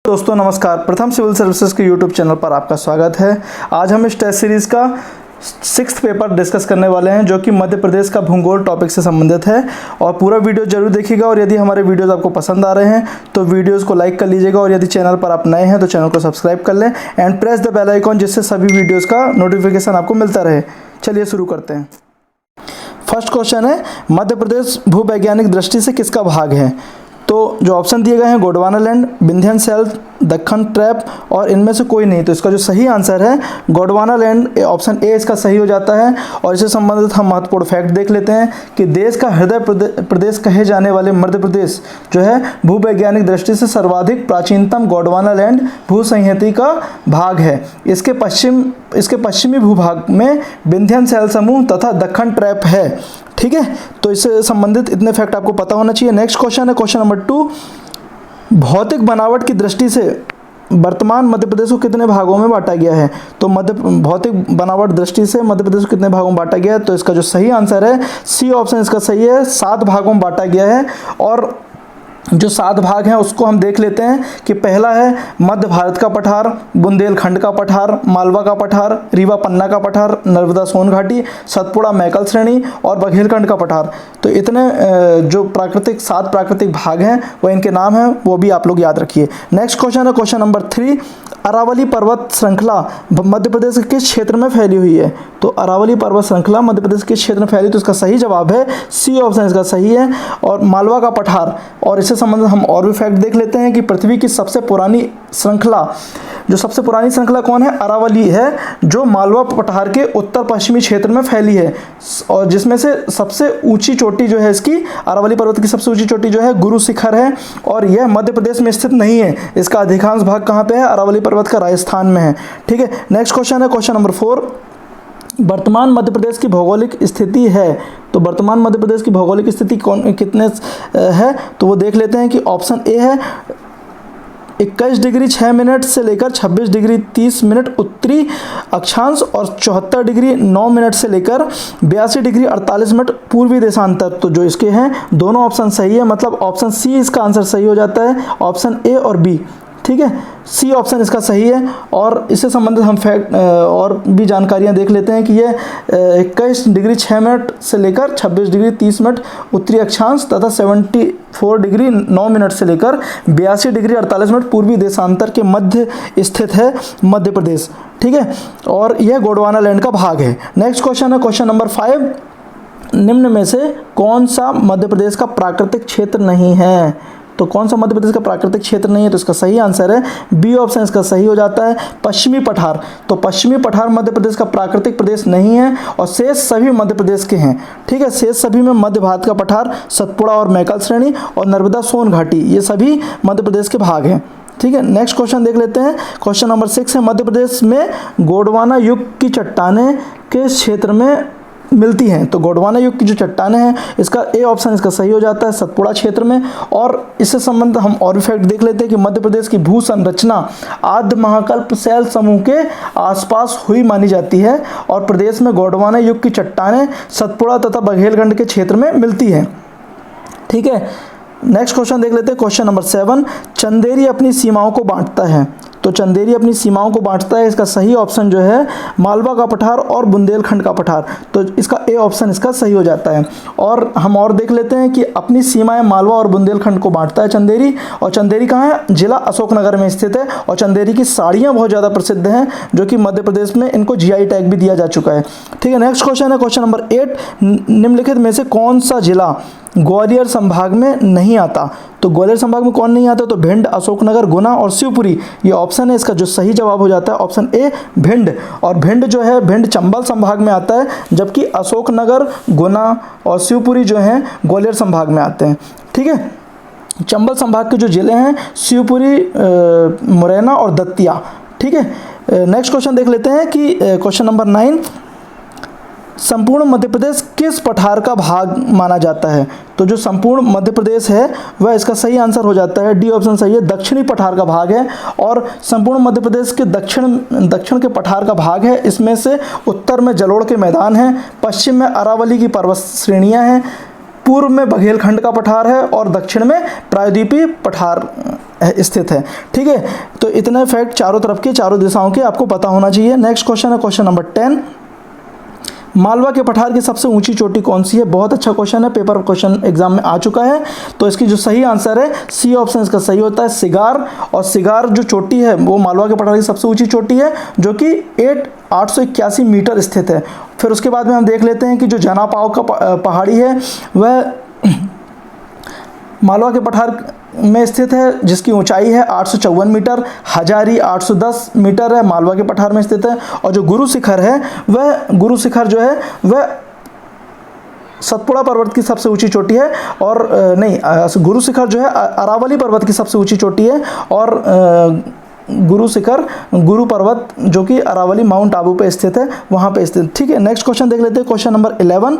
दोस्तों नमस्कार, प्रथम सिविल सर्विसेज के यूट्यूब चैनल पर आपका स्वागत है। आज हम इस टेस्ट सीरीज़ का 6th पेपर डिस्कस करने वाले हैं जो कि मध्य प्रदेश का भूगोल टॉपिक से संबंधित है। और पूरा वीडियो जरूर देखिएगा और यदि हमारे वीडियोस आपको पसंद आ रहे हैं तो वीडियोस को लाइक कर लीजिएगा और यदि चैनल पर आप नए हैं तो चैनल को सब्सक्राइब कर लें and press the bell icon, जिससे सभी वीडियोज़ का नोटिफिकेशन आपको मिलता रहे। चलिए शुरू करते हैं। फर्स्ट क्वेश्चन है, मध्य प्रदेश भूवैज्ञानिक दृष्टि से किसका भाग है? तो जो ऑप्शन दिए गए हैं Gondwana land, Vindhyan self, Deccan trap और इनमें से कोई नहीं। तो इसका जो सही आंसर है गोंडवाना लैंड, ऑप्शन ए इसका सही हो जाता है। और इससे संबंधित हम महत्वपूर्ण फैक्ट देख लेते हैं कि देश का हृदय प्रदेश कहे जाने वाले मध्य प्रदेश जो है भूवैज्ञानिक दृष्टि से सर्वाधिक प्राचीनतम गोंडवाना लैंड भू संहति का भाग है। इसके पश्चिमी भूभाग में विंध्यन सेल समूह तथा दक्कन ट्रैप है। ठीक है, तो इससे संबंधित इतने फैक्ट आपको पता होना चाहिए। नेक्स्ट क्वेश्चन है क्वेश्चन नंबर 2, भौतिक बनावट की दृष्टि से वर्तमान मध्य प्रदेश को कितने भागों में बांटा गया है? तो भौतिक बनावट दृष्टि से मध्य प्रदेश को कितने भागों में बांटा गया है? तो इसका जो सही आंसर है सी ऑप्शन इसका सही है, 7 भागों में बांटा गया है। और जो 7 भाग हैं उसको हम देख लेते हैं कि पहला है मध्य भारत का पठार, बुंदेलखंड का पठार, मालवा का पठार, रीवा पन्ना का पठार, नर्मदा सोन घाटी, सतपुड़ा मैकल श्रेणी और बघेलखंड का पठार। तो इतने जो 7 प्राकृतिक भाग हैं वो इनके नाम हैं, वो भी आप लोग याद रखिए। नेक्स्ट क्वेश्चन है क्वेश्चन नंबर 3, अरावली पर्वत श्रृंखला मध्य प्रदेश के किस क्षेत्र में फैली हुई है? तो अरावली पर्वत श्रृंखला मध्य प्रदेश के किस क्षेत्र में फैली? तो इसका सही जवाब है सी ऑप्शन इसका सही है। और मालवा का पठार, और इससे संबंधित हम और भी फैक्ट देख लेते हैं कि पृथ्वी की सबसे पुरानी श्रृंखला कौन है? अरावली है, जो मालवा पठार के उत्तर पश्चिमी क्षेत्र में फैली है। और जिसमें से सबसे ऊंची चोटी जो है इसकी, अरावली पर्वत की सबसे ऊंची चोटी जो है गुरु शिखर है। और यह मध्य प्रदेश में स्थित नहीं है, इसका अधिकांश भाग कहाँ पे है? अरावली पर्वत का राजस्थान में है। ठीक है, नेक्स्ट क्वेश्चन है क्वेश्चन नंबर 4, वर्तमान मध्य प्रदेश की भौगोलिक स्थिति है। तो वर्तमान मध्य प्रदेश की भौगोलिक स्थिति कितने है? तो वो देख लेते हैं कि ऑप्शन ए है 21 डिग्री 6 मिनट से लेकर 26 डिग्री 30 मिनट उत्तरी अक्षांश और 74 डिग्री 9 मिनट से लेकर 82 डिग्री 48 मिनट पूर्वी देशांतर। तो जो इसके हैं दोनों ऑप्शन सही है, मतलब ऑप्शन सी इसका आंसर सही हो जाता है, ऑप्शन ए और बी। ठीक है, सी ऑप्शन इसका सही है। और इससे संबंधित हम फैक्ट और भी जानकारियां देख लेते हैं कि ये 21 डिग्री 6 मिनट से लेकर 26 डिग्री 30 मिनट उत्तरी अक्षांश तथा 74 डिग्री 9 मिनट से लेकर 82 डिग्री 48 मिनट पूर्वी देशांतर के मध्य स्थित है मध्य प्रदेश। ठीक है, और यह गोंडवाना लैंड का भाग है। नेक्स्ट क्वेश्चन है क्वेश्चन नंबर 5, निम्न में से कौन सा मध्य प्रदेश का प्राकृतिक क्षेत्र नहीं है? तो कौन सा मध्य प्रदेश का प्राकृतिक क्षेत्र नहीं है? तो इसका सही आंसर है बी ऑप्शन इसका सही हो जाता है, पश्चिमी पठार। तो पश्चिमी पठार मध्य प्रदेश का प्राकृतिक प्रदेश नहीं है और शेष सभी मध्य प्रदेश के हैं। ठीक है, शेष सभी में मध्य भारत का पठार, सतपुड़ा और मैकल श्रेणी और नर्मदा सोन घाटी, ये सभी मध्य प्रदेश के भाग हैं। ठीक है, नेक्स्ट क्वेश्चन देख लेते हैं। क्वेश्चन नंबर 6 है, मध्य प्रदेश में गोंडवाना युग की चट्टानें किस क्षेत्र में मिलती हैं? तो गोंडवाना युग की जो चट्टानें हैं इसका ए ऑप्शन इसका सही हो जाता है, सतपुड़ा क्षेत्र में। और इससे संबंधित हम और भी फैक्ट देख लेते हैं कि मध्य प्रदेश की भू संरचना आद्य महाकल्प शैल समूह के आसपास हुई मानी जाती है और प्रदेश में गोंडवाना युग की चट्टानें सतपुड़ा तथा बघेलखंड के क्षेत्र में मिलती हैं। ठीक है, नेक्स्ट क्वेश्चन देख लेते हैं क्वेश्चन नंबर 7, चंदेरी अपनी सीमाओं को बांटता है। तो चंदेरी अपनी सीमाओं को बांटता है, इसका सही ऑप्शन जो है मालवा का पठार और बुंदेलखंड का पठार। तो इसका ए ऑप्शन इसका सही हो जाता है। और हम और देख लेते हैं कि अपनी सीमाएं मालवा और बुंदेलखंड को बांटता है चंदेरी। और चंदेरी कहाँ है? जिला अशोकनगर में स्थित है। और चंदेरी की साड़ियाँ बहुत ज़्यादा प्रसिद्ध हैं, जो कि मध्य प्रदेश में इनको जीआई टैग भी दिया जा चुका है। ठीक है, नेक्स्ट क्वेश्चन है क्वेश्चन नंबर 8, निम्नलिखित में से कौन सा जिला ग्वालियर संभाग में नहीं आता? तो ग्वालियर संभाग में कौन नहीं आता? तो भिंड, अशोकनगर, गुना और शिवपुरी, ये ऑप्शन है। इसका जो सही जवाब हो जाता है ऑप्शन ए भिंड। और भिंड जो है भिंड चंबल संभाग में आता है, जबकि अशोकनगर, गुना और शिवपुरी जो हैं ग्वालियर संभाग में आते हैं। ठीक है, चंबल संभाग के जो जिले हैं शिवपुरी, मुरैना और दतिया। ठीक है, नेक्स्ट क्वेश्चन देख लेते हैं कि क्वेश्चन नंबर 9, संपूर्ण मध्य प्रदेश किस पठार का भाग माना जाता है? तो जो संपूर्ण मध्य प्रदेश है वह इसका सही आंसर हो जाता है, डी ऑप्शन सही है, दक्षिणी पठार का भाग है। और संपूर्ण मध्य प्रदेश के दक्षिण के पठार का भाग है। इसमें से उत्तर में जलोढ़ के मैदान हैं, पश्चिम में अरावली की पर्वत श्रेणियां हैं, पूर्व में बघेलखंड का पठार है और दक्षिण में प्रायद्वीपीय पठार स्थित है। ठीक है, तो इतने फैक्ट चारों तरफ के, चारों दिशाओं के आपको पता होना चाहिए। नेक्स्ट क्वेश्चन है क्वेश्चन नंबर 10, मालवा के पठार की सबसे ऊंची चोटी कौन सी है? बहुत अच्छा क्वेश्चन है, पेपर क्वेश्चन एग्जाम में आ चुका है। तो इसकी जो सही आंसर है सी ऑप्शन इसका सही होता है, सिगार। और सिगार जो चोटी है वो मालवा के पठार की सबसे ऊंची चोटी है, जो कि 881 मीटर स्थित है। फिर उसके बाद में हम देख लेते हैं कि जो जनापाव का पहाड़ी है वह मालवा के पठार में स्थित है, जिसकी ऊंचाई है 854 मीटर। हजारी 810 मीटर है, मालवा के पठार में स्थित है। और जो गुरु शिखर है वह गुरु शिखर जो है वह सतपुड़ा पर्वत की सबसे ऊंची चोटी है। और नहीं, गुरु शिखर जो है अरावली पर्वत की सबसे ऊंची चोटी है। और गुरु शिखर गुरु पर्वत जो कि अरावली माउंट आबू पे स्थित है, वहाँ पे स्थित। ठीक है, नेक्स्ट क्वेश्चन देख लेते हैं क्वेश्चन नंबर 11,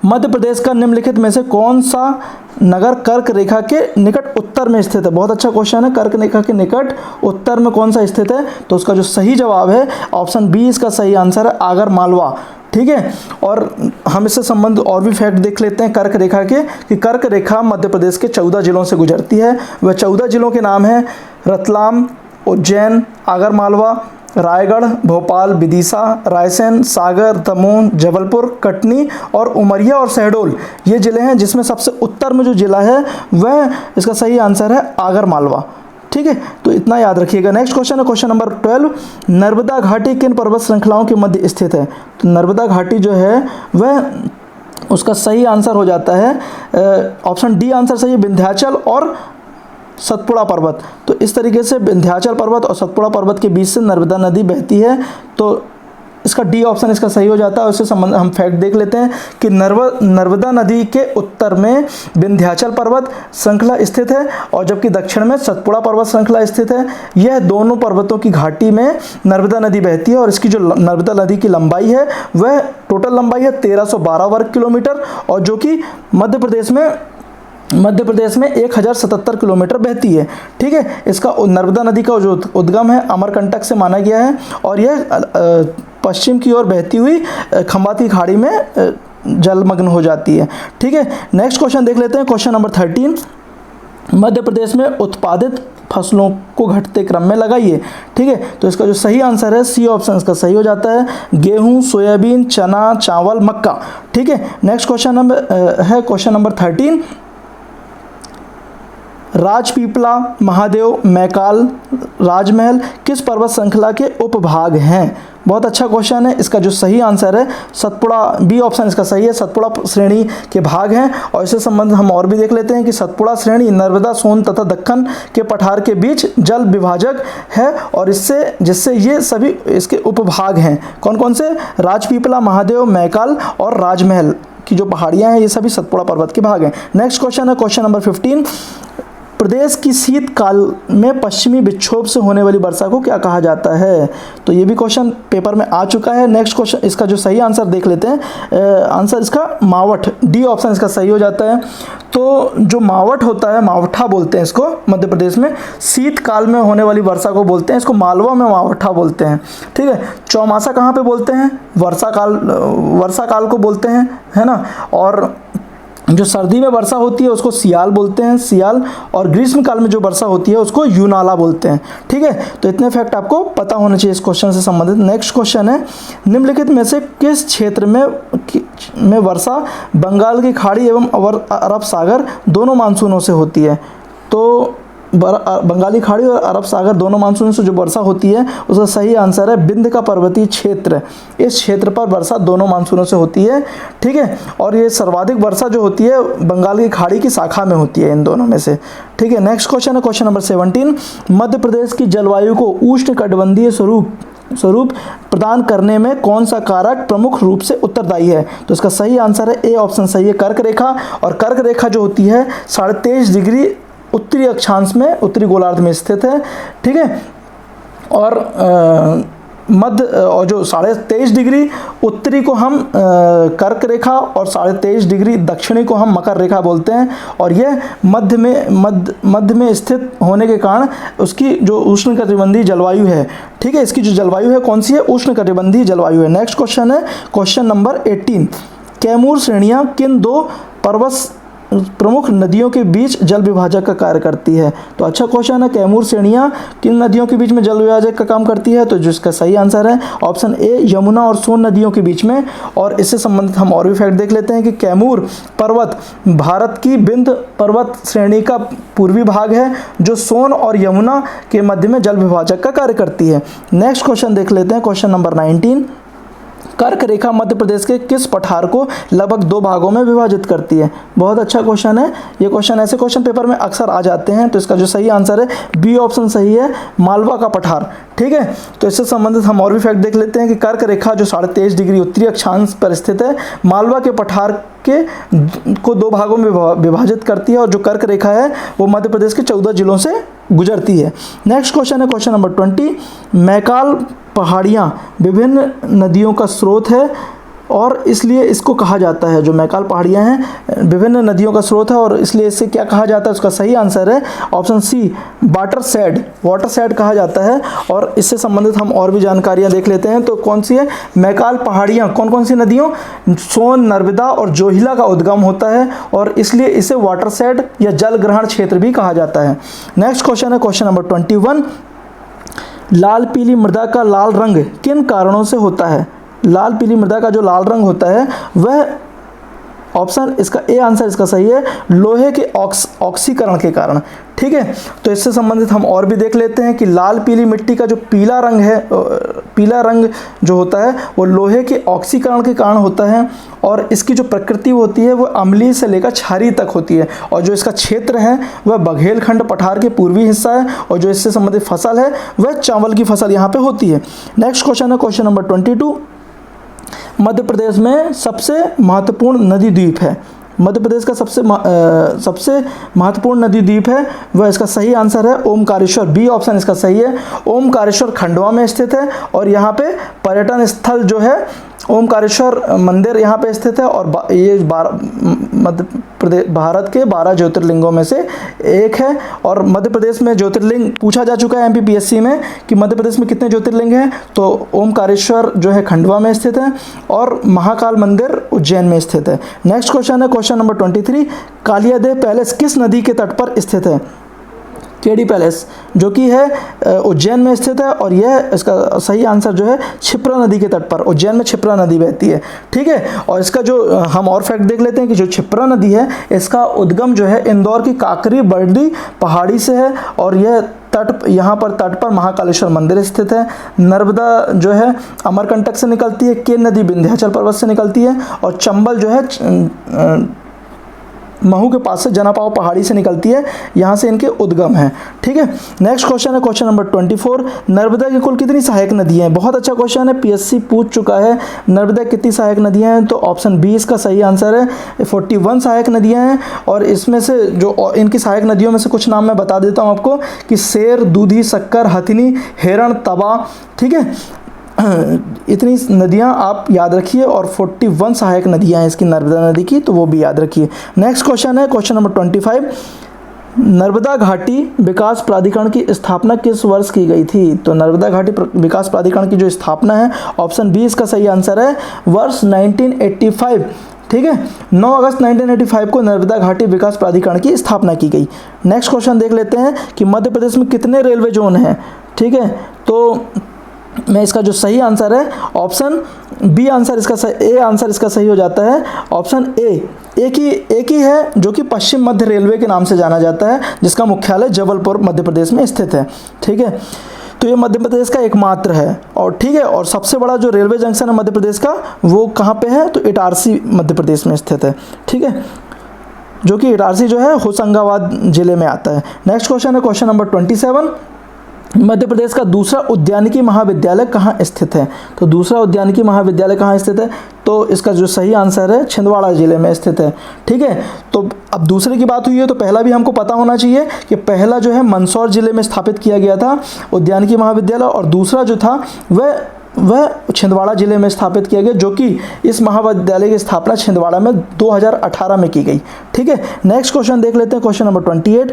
मध्य प्रदेश का निम्नलिखित में से कौन सा नगर कर्क रेखा के निकट उत्तर में स्थित है? बहुत अच्छा क्वेश्चन है, कर्क रेखा के निकट उत्तर में कौन सा स्थित है? तो उसका जो सही जवाब है ऑप्शन बी इसका सही आंसर है, आगर मालवा। ठीक है, और हम इससे संबंध और भी फैक्ट देख लेते हैं कर्क रेखा के, कि कर्क रेखा मध्य प्रदेश के 14 जिलों से गुजरती है। वह 14 जिलों के नाम हैं रतलाम, उज्जैन, आगर मालवा, रायगढ़, भोपाल, विदिशा, रायसेन, सागर, दमोह, जबलपुर, कटनी और उमरिया और शहडोल। ये ज़िले हैं, जिसमें सबसे उत्तर में जो ज़िला है वह इसका सही आंसर है आगर मालवा। ठीक है, तो इतना याद रखिएगा। नेक्स्ट क्वेश्चन है क्वेश्चन नंबर 12, नर्मदा घाटी किन पर्वत श्रृंखलाओं के मध्य स्थित है? तो नर्मदा घाटी जो है वह उसका सही आंसर हो जाता है ऑप्शन डी आंसर सही है, विंध्याचल और सतपुड़ा पर्वत। तो इस तरीके से विंध्याचल पर्वत और सतपुड़ा पर्वत के बीच से नर्मदा नदी बहती है, तो इसका डी ऑप्शन इसका सही हो जाता है। उससे संबंध हम फैक्ट देख लेते हैं कि नर्मदा नदी के उत्तर में विंध्याचल पर्वत श्रृंखला स्थित है और जबकि दक्षिण में सतपुड़ा पर्वत श्रृंखला स्थित है। यह दोनों पर्वतों की घाटी में नर्मदा नदी बहती है और इसकी जो नर्मदा नदी की लंबाई है वह टोटल लंबाई है 1312 वर्ग किलोमीटर, और जो कि मध्य प्रदेश में 1077 किलोमीटर बहती है। ठीक है, इसका नर्मदा नदी का जो उद्गम है अमरकंटक से माना गया है और यह पश्चिम की ओर बहती हुई खंबाती खाड़ी में जलमग्न हो जाती है। ठीक है, नेक्स्ट क्वेश्चन देख लेते हैं क्वेश्चन नंबर 13, मध्य प्रदेश में उत्पादित फसलों को घटते क्रम में लगाइए। ठीक है, तो इसका जो सही आंसर है सी ऑप्शन इसका सही हो जाता है, गेहूं, सोयाबीन, चना, चावल, मक्का। ठीक है, नेक्स्ट क्वेश्चन है क्वेश्चन नंबर 13, राजपीपला, महादेव, मैकाल, राजमहल किस पर्वत श्रृंखला के उपभाग हैं? बहुत अच्छा क्वेश्चन है। इसका जो सही आंसर है सतपुड़ा, बी ऑप्शन इसका सही है, सतपुड़ा श्रेणी के भाग हैं। और इससे संबंध हम और भी देख लेते हैं कि सतपुड़ा श्रेणी नर्मदा, सोन तथा दक्कन के पठार के बीच जल विभाजक है और जिससे ये सभी इसके उपभाग हैं। कौन कौन से? राजपीपला, महादेव, मैकाल और राजमहल की जो पहाड़ियाँ हैं ये सभी सतपुड़ा पर्वत के भाग हैं। नेक्स्ट क्वेश्चन है क्वेश्चन नंबर 15, प्रदेश की शीतकाल में पश्चिमी विक्षोभ से होने वाली वर्षा को क्या कहा जाता है? तो ये भी क्वेश्चन पेपर में आ चुका है। नेक्स्ट क्वेश्चन, इसका जो सही आंसर देख लेते हैं। आंसर इसका मावठ, डी ऑप्शन इसका सही हो जाता है। तो जो मावठ होता है, मावठा बोलते हैं इसको मध्य प्रदेश में, शीतकाल में होने वाली वर्षा को बोलते हैं, इसको मालवा में मावठा बोलते हैं। ठीक है, चौमासा कहाँ पे बोलते हैं? वर्षा काल को बोलते हैं, है ना। और जो सर्दी में वर्षा होती है उसको सियाल बोलते हैं, सियाल। और ग्रीष्म काल में जो वर्षा होती है उसको यूनाला बोलते हैं। ठीक है, तो इतने फैक्ट आपको पता होना चाहिए इस क्वेश्चन से संबंधित। नेक्स्ट क्वेश्चन है, निम्नलिखित में से किस क्षेत्र में वर्षा बंगाल की खाड़ी एवं अरब सागर दोनों मानसूनों से होती है? तो बंगाली खाड़ी और अरब सागर दोनों मानसून से जो वर्षा होती है उसका सही आंसर है विंध्य का पर्वतीय क्षेत्र। इस क्षेत्र पर वर्षा दोनों मानसूनों से होती है। ठीक है, और ये सर्वाधिक वर्षा जो होती है बंगाल की खाड़ी की शाखा में होती है, इन दोनों में से। ठीक है, नेक्स्ट क्वेश्चन है क्वेश्चन नंबर 17, मध्य प्रदेश की जलवायु को उष्णकटिबंधीय स्वरूप प्रदान करने में कौन सा कारक प्रमुख रूप से उत्तरदायी है? तो इसका सही आंसर है ए ऑप्शन सही है, कर्क रेखा। और कर्क रेखा जो होती है 23.5 डिग्री उत्तरी अक्षांश में, उत्तरी गोलार्ध में स्थित है। ठीक है, और और जो 23.5 डिग्री उत्तरी को हम कर्क रेखा और 23.5 डिग्री दक्षिणी को हम मकर रेखा बोलते हैं। और यह मध्य में स्थित होने के कारण उसकी जो उष्णकटिबंधीय जलवायु है, ठीक है, इसकी जो जलवायु है कौन सी है? उष्णकटिबंधीय जलवायु है। नेक्स्ट क्वेश्चन है क्वेश्चन नंबर 18, कैमूर श्रेणियाँ किन दो पर्वत प्रमुख नदियों के बीच जल विभाजक का कार्य करती है। तो अच्छा क्वेश्चन है, कैमूर श्रेणियाँ किन नदियों के बीच में जल विभाजक का काम करती है? तो जिसका सही आंसर है ऑप्शन ए, यमुना और सोन नदियों के बीच में। और इससे संबंधित हम और भी फैक्ट देख लेते हैं कि कैमूर पर्वत भारत की विंध्य पर्वत श्रेणी का पूर्वी भाग है, जो सोन और यमुना के मध्य में जल विभाजक का कार्य करती है। नेक्स्ट क्वेश्चन देख लेते हैं, क्वेश्चन नंबर 19। कर्क रेखा मध्य प्रदेश के किस पठार को लगभग 2 भागों में विभाजित करती है? बहुत अच्छा क्वेश्चन है। ये क्वेश्चन ऐसे क्वेश्चन पेपर में अक्सर आ जाते हैं। तो इसका जो सही आंसर है बी ऑप्शन सही है, मालवा का पठार। ठीक है, तो इससे संबंधित हम और भी फैक्ट देख लेते हैं कि कर्क रेखा जो 23.5 डिग्री उत्तरी अक्षांश पर स्थित है, मालवा के पठार को 2 भागों में विभाजित करती है। और जो कर्क रेखा है वो मध्य प्रदेश के 14 जिलों से गुजरती है। नेक्स्ट क्वेश्चन है क्वेश्चन नंबर 20। मैकाल पहाड़ियाँ विभिन्न नदियों का स्रोत है और इसलिए इसको कहा जाता है, जो मैकाल पहाड़ियाँ हैं विभिन्न नदियों का स्रोत है और इसलिए इससे क्या कहा जाता है? उसका सही आंसर है ऑप्शन सी, वाटरशेड कहा जाता है। और इससे संबंधित हम और भी जानकारियाँ देख लेते हैं। तो कौन सी है मैकाल पहाड़ियाँ? कौन कौन सी नदियों? सोन, नर्मदा और जोहिला का उद्गम होता है और इसलिए इसे वाटरशेड या जल ग्रहण क्षेत्र भी कहा जाता है। नेक्स्ट क्वेश्चन है क्वेश्चन नंबर 21। लाल पीली मृदा का लाल रंग किन कारणों से होता है? लाल पीली मृदा का जो लाल रंग होता है वह ऑप्शन इसका ए आंसर इसका सही है, लोहे के ऑक्सीकरण के कारण। ठीक है, तो इससे संबंधित हम और भी देख लेते हैं कि लाल पीली मिट्टी का जो पीला रंग है, पीला रंग जो होता है वो लोहे के ऑक्सीकरण के कारण होता है। और इसकी जो प्रकृति होती है वो अम्लीय से लेकर क्षारीय तक होती है। और जो इसका क्षेत्र है वह बघेलखंड पठार के पूर्वी हिस्सा है और जो इससे संबंधित फसल है वह चावल की फसल यहाँ पे होती है। नेक्स्ट क्वेश्चन है क्वेश्चन नंबर 22। मध्य प्रदेश में सबसे महत्वपूर्ण नदी द्वीप है। मध्य प्रदेश का सबसे महत्वपूर्ण नदी द्वीप है वह इसका सही आंसर है ओमकारेश्वर, बी ऑप्शन इसका सही है। ओमकारेश्वर खंडवा में स्थित है और यहाँ पे पर्यटन स्थल जो है ओमकारेश्वर मंदिर यहाँ पे स्थित है। और ये मध्य प्रदेश भारत के 12 ज्योतिर्लिंगों में से एक है। और मध्य प्रदेश में ज्योतिर्लिंग पूछा जा चुका है MPPSC में कि मध्य प्रदेश में कितने ज्योतिर्लिंग हैं? तो ओमकारेश्वर जो है खंडवा में स्थित है और महाकाल मंदिर उज्जैन में स्थित है। नेक्स्ट क्वेश्चन है क्वेश्चन नंबर 23। कालियादेह पैलेस किस नदी के तट पर स्थित है? केडी पैलेस जो कि है उज्जैन में स्थित है और यह इसका सही आंसर जो है क्षिप्रा नदी के तट पर, उज्जैन में क्षिप्रा नदी बहती है। ठीक है, और इसका जो हम और फैक्ट देख लेते हैं कि जो क्षिप्रा नदी है इसका उद्गम जो है इंदौर की काकरी बर्डी पहाड़ी से है और यह यहाँ पर तट पर महाकालेश्वर मंदिर स्थित है। नर्मदा जो है अमरकंटक से निकलती है, केन नदी विंध्याचल पर्वत से निकलती है और चंबल जो है महू के पास से जनापाव पहाड़ी से निकलती है, यहाँ से इनके उद्गम हैं। ठीक है, नेक्स्ट क्वेश्चन है क्वेश्चन नंबर 24। नर्मदा की कुल कितनी सहायक नदियाँ हैं? बहुत अच्छा क्वेश्चन है, PSC पूछ चुका है। नर्मदा कितनी सहायक नदियाँ हैं? तो ऑप्शन बी इसका सही आंसर है, 41 सहायक नदियाँ हैं। और इसमें से जो इनकी सहायक नदियों में से कुछ नाम मैं बता देता हूँ आपको कि शेर, दूधी, शक्कर, हथिनी, हेरण, तवा। ठीक है, इतनी नदियां आप याद रखिए और 41 सहायक नदियां हैं इसकी नर्मदा नदी की, तो वो भी याद रखिए। नेक्स्ट क्वेश्चन है क्वेश्चन नंबर 25। नर्मदा घाटी विकास प्राधिकरण की स्थापना किस वर्ष की गई थी? तो नर्मदा घाटी विकास प्राधिकरण की जो स्थापना है ऑप्शन बी इसका सही आंसर है, वर्ष 1985। ठीक है, 9 अगस्त 1985 को नर्मदा घाटी विकास प्राधिकरण की स्थापना की गई। नेक्स्ट क्वेश्चन देख लेते हैं कि मध्य प्रदेश में कितने रेलवे जोन हैं। ठीक है, तो मैं इसका जो सही आंसर है ऑप्शन बी आंसर इसका सही, ए आंसर इसका सही हो जाता है। ऑप्शन ए एक ही है जो कि पश्चिम मध्य रेलवे के नाम से जाना जाता है, जिसका मुख्यालय जबलपुर मध्य प्रदेश में स्थित है। ठीक है, तो ये मध्य प्रदेश का एकमात्र है। और ठीक है, और सबसे बड़ा जो रेलवे जंक्शन है मध्य प्रदेश का वो कहाँ पे है? तो इटारसी मध्य प्रदेश में स्थित है। ठीक है, जो कि इटारसी जो है होशंगाबाद जिले में आता है। नेक्स्ट क्वेश्चन है क्वेश्चन नंबर 27। मध्य प्रदेश का दूसरा उद्यानिकी महाविद्यालय कहाँ स्थित है? तो दूसरा उद्यानिकी महाविद्यालय कहाँ स्थित है? तो इसका जो सही आंसर है छिंदवाड़ा जिले में स्थित है। ठीक है, तो अब दूसरे की बात हुई है तो पहला भी हमको पता होना चाहिए कि पहला जो है मंदसौर जिले में स्थापित किया गया था उद्यानिकी महाविद्यालय और दूसरा जो था वह छिंदवाड़ा जिले में स्थापित किया गया, जो कि इस महाविद्यालय की स्थापना छिंदवाड़ा में 2018 में की गई। ठीक है, नेक्स्ट क्वेश्चन देख लेते हैं क्वेश्चन नंबर 28।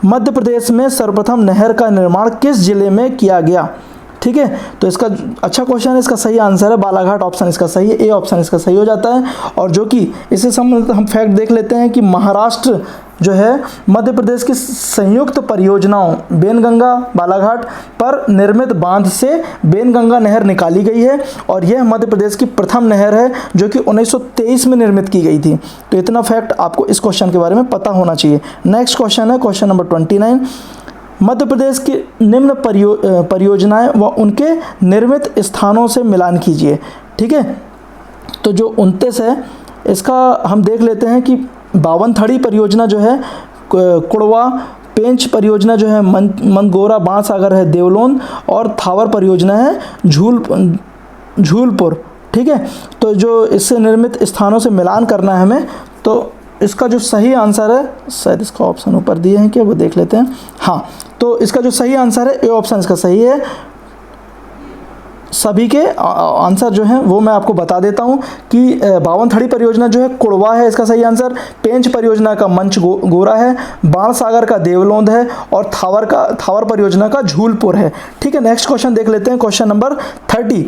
मध्य प्रदेश में सर्वप्रथम नहर का निर्माण किस जिले में किया गया? ठीक है, तो इसका अच्छा क्वेश्चन है, इसका सही आंसर है बालाघाट, ऑप्शन इसका सही है, ए ऑप्शन इसका सही हो जाता है। और जो कि इससे संबंधित हम फैक्ट देख लेते हैं कि महाराष्ट्र जो है मध्य प्रदेश की संयुक्त परियोजनाओं बेनगंगा बालाघाट पर निर्मित बांध से बेनगंगा नहर निकाली गई है और यह मध्य प्रदेश की प्रथम नहर है जो कि 1923 में निर्मित की गई थी। तो इतना फैक्ट आपको इस क्वेश्चन के बारे में पता होना चाहिए। नेक्स्ट क्वेश्चन है क्वेश्चन नंबर 29, मध्य प्रदेश की निम्न परियोजनाएं व उनके निर्मित स्थानों से मिलान कीजिए। ठीक है, तो जो 29 है इसका हम देख लेते हैं कि बावनथड़ी परियोजना जो है कुड़वा, पेंच परियोजना जो है मंदगोरा बाणसागर है देवलोन, और थावर परियोजना है झूलपुर। ठीक है, तो जो इससे निर्मित स्थानों से मिलान करना है हमें, तो इसका जो सही आंसर है, शायद इसका ऑप्शन ऊपर दिए हैं क्या, वो देख लेते हैं। हाँ, तो इसका जो सही आंसर है ए ऑप्शन इसका सही है। सभी के आंसर जो हैं वो मैं आपको बता देता हूं कि बावनथड़ी परियोजना जो है कुड़वा है, इसका सही आंसर। पेंच परियोजना का मंचगोरा है, बाणसागर का देवलोंद है, और थावर परियोजना का झूलपुर है। ठीक है, नेक्स्ट क्वेश्चन देख लेते हैं क्वेश्चन नंबर 30,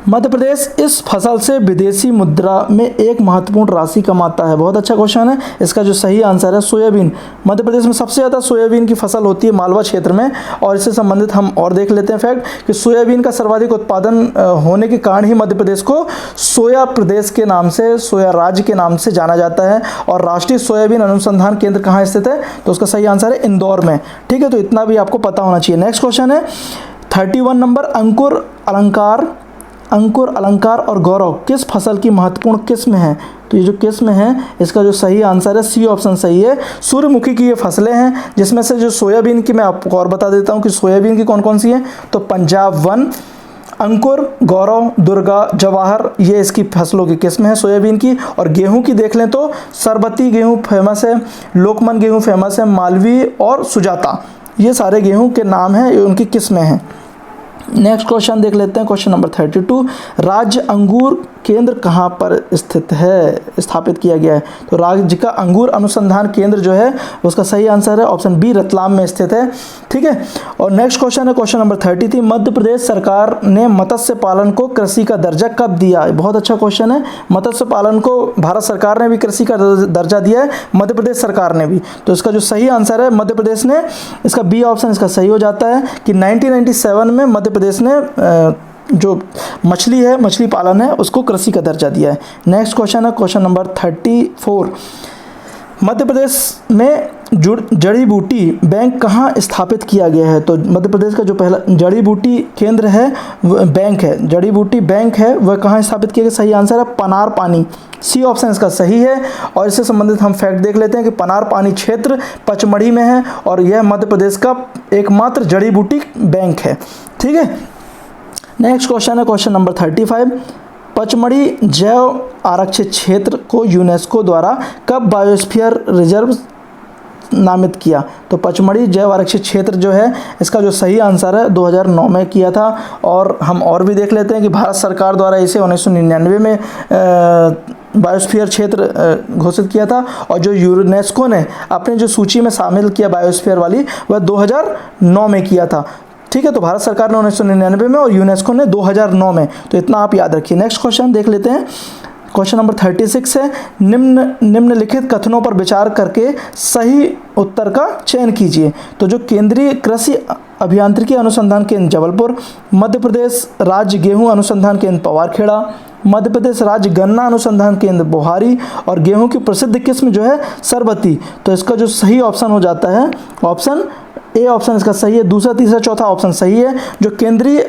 मध्य प्रदेश इस फसल से विदेशी मुद्रा में एक महत्वपूर्ण राशि कमाता है। बहुत अच्छा क्वेश्चन है, इसका जो सही आंसर है सोयाबीन। मध्य प्रदेश में सबसे ज़्यादा सोयाबीन की फसल होती है मालवा क्षेत्र में, और इससे संबंधित हम और देख लेते हैं फैक्ट कि सोयाबीन का सर्वाधिक उत्पादन होने के कारण ही मध्य प्रदेश को सोया प्रदेश के नाम से, सोया राज्य के नाम से जाना जाता है। और राष्ट्रीय सोयाबीन अनुसंधान केंद्र कहाँ स्थित है, तो उसका सही आंसर है इंदौर में। ठीक है, तो इतना भी आपको पता होना चाहिए। नेक्स्ट क्वेश्चन है 31 नंबर, अंकुर अलंकार और गौरव किस फसल की महत्वपूर्ण किस्म है। तो ये जो किस्म है इसका जो सही आंसर है सी ऑप्शन सही है। सूर्यमुखी की ये फसलें हैं, जिसमें से जो सोयाबीन की मैं आपको और बता देता हूँ कि सोयाबीन की कौन कौन सी है, तो पंजाब 1, अंकुर, गौरव, दुर्गा, जवाहर, ये इसकी फसलों की किस्म है सोयाबीन की। और गेहूं की देख लें तो सरबती गेहूं फेमस है, लोकमन गेहूं फेमस है, मालवी और सुजाता, ये सारे गेहूं के नाम हैं, ये उनकी किस्में हैं। नेक्स्ट क्वेश्चन देख लेते हैं क्वेश्चन नंबर 32, राज्य अंगूर केंद्र कहाँ पर स्थित है, स्थापित किया गया है। तो राज्य का अंगूर अनुसंधान केंद्र जो है उसका सही आंसर है ऑप्शन बी, रतलाम में स्थित है। ठीक है, और नेक्स्ट क्वेश्चन है क्वेश्चन नंबर 33, मध्य प्रदेश सरकार ने मत्स्य पालन को कृषि का दर्जा कब दिया। बहुत अच्छा क्वेश्चन है, मत्स्य पालन को भारत सरकार ने भी कृषि का दर्जा दिया है, मध्य प्रदेश सरकार ने भी। तो इसका जो सही आंसर है मध्य प्रदेश ने, इसका बी ऑप्शन इसका सही हो जाता है कि 1997 में मध्य प्रदेश ने जो मछली है, मछली पालन है, उसको कृषि का दर्जा दिया है। नेक्स्ट क्वेश्चन है क्वेश्चन नंबर 34, मध्य प्रदेश में जड़ी बूटी बैंक कहाँ स्थापित किया गया है। तो मध्य प्रदेश का जो पहला जड़ी बूटी केंद्र है, बैंक है, जड़ी बूटी बैंक है, वह कहाँ स्थापित किया गया, सही आंसर है पनार पानी, सी ऑप्शन इसका सही है। और इससे संबंधित हम फैक्ट देख लेते हैं कि पनार पानी क्षेत्र पचमढ़ी में है और यह मध्य प्रदेश का एकमात्र जड़ी बूटी बैंक है। ठीक है, नेक्स्ट क्वेश्चन है क्वेश्चन नंबर 35, पचमढ़ी जैव आरक्षित क्षेत्र को यूनेस्को द्वारा कब बायोस्फीयर रिजर्व नामित किया। तो पचमढ़ी जैव आरक्षित क्षेत्र जो है इसका जो सही आंसर है 2009 में किया था। और हम और भी देख लेते हैं कि भारत सरकार द्वारा इसे 1999 में बायोस्फीयर क्षेत्र घोषित किया था, और जो यूनेस्को ने अपनी जो सूची में शामिल किया बायोस्फीयर वाली, वह 2009 में किया था। ठीक है, तो भारत सरकार ने 1999 में और यूनेस्को ने 2009 में, तो इतना आप याद रखिए। नेक्स्ट क्वेश्चन देख लेते हैं क्वेश्चन नंबर 36 है, निम्नलिखित कथनों पर विचार करके सही उत्तर का चयन कीजिए। तो जो केंद्रीय कृषि अभियांत्रिकी अनुसंधान केंद्र जबलपुर, मध्य प्रदेश राज्य गेहूं अनुसंधान केंद्र पवारखेड़ा, मध्य प्रदेश राज्य गन्ना अनुसंधान केंद्र बोहारी, और गेहूं की प्रसिद्ध किस्म जो है सरबती। तो इसका जो सही ऑप्शन हो जाता है ऑप्शन ए ऑप्शन इसका सही है। दूसरा, तीसरा, चौथा ऑप्शन सही है। जो केंद्रीय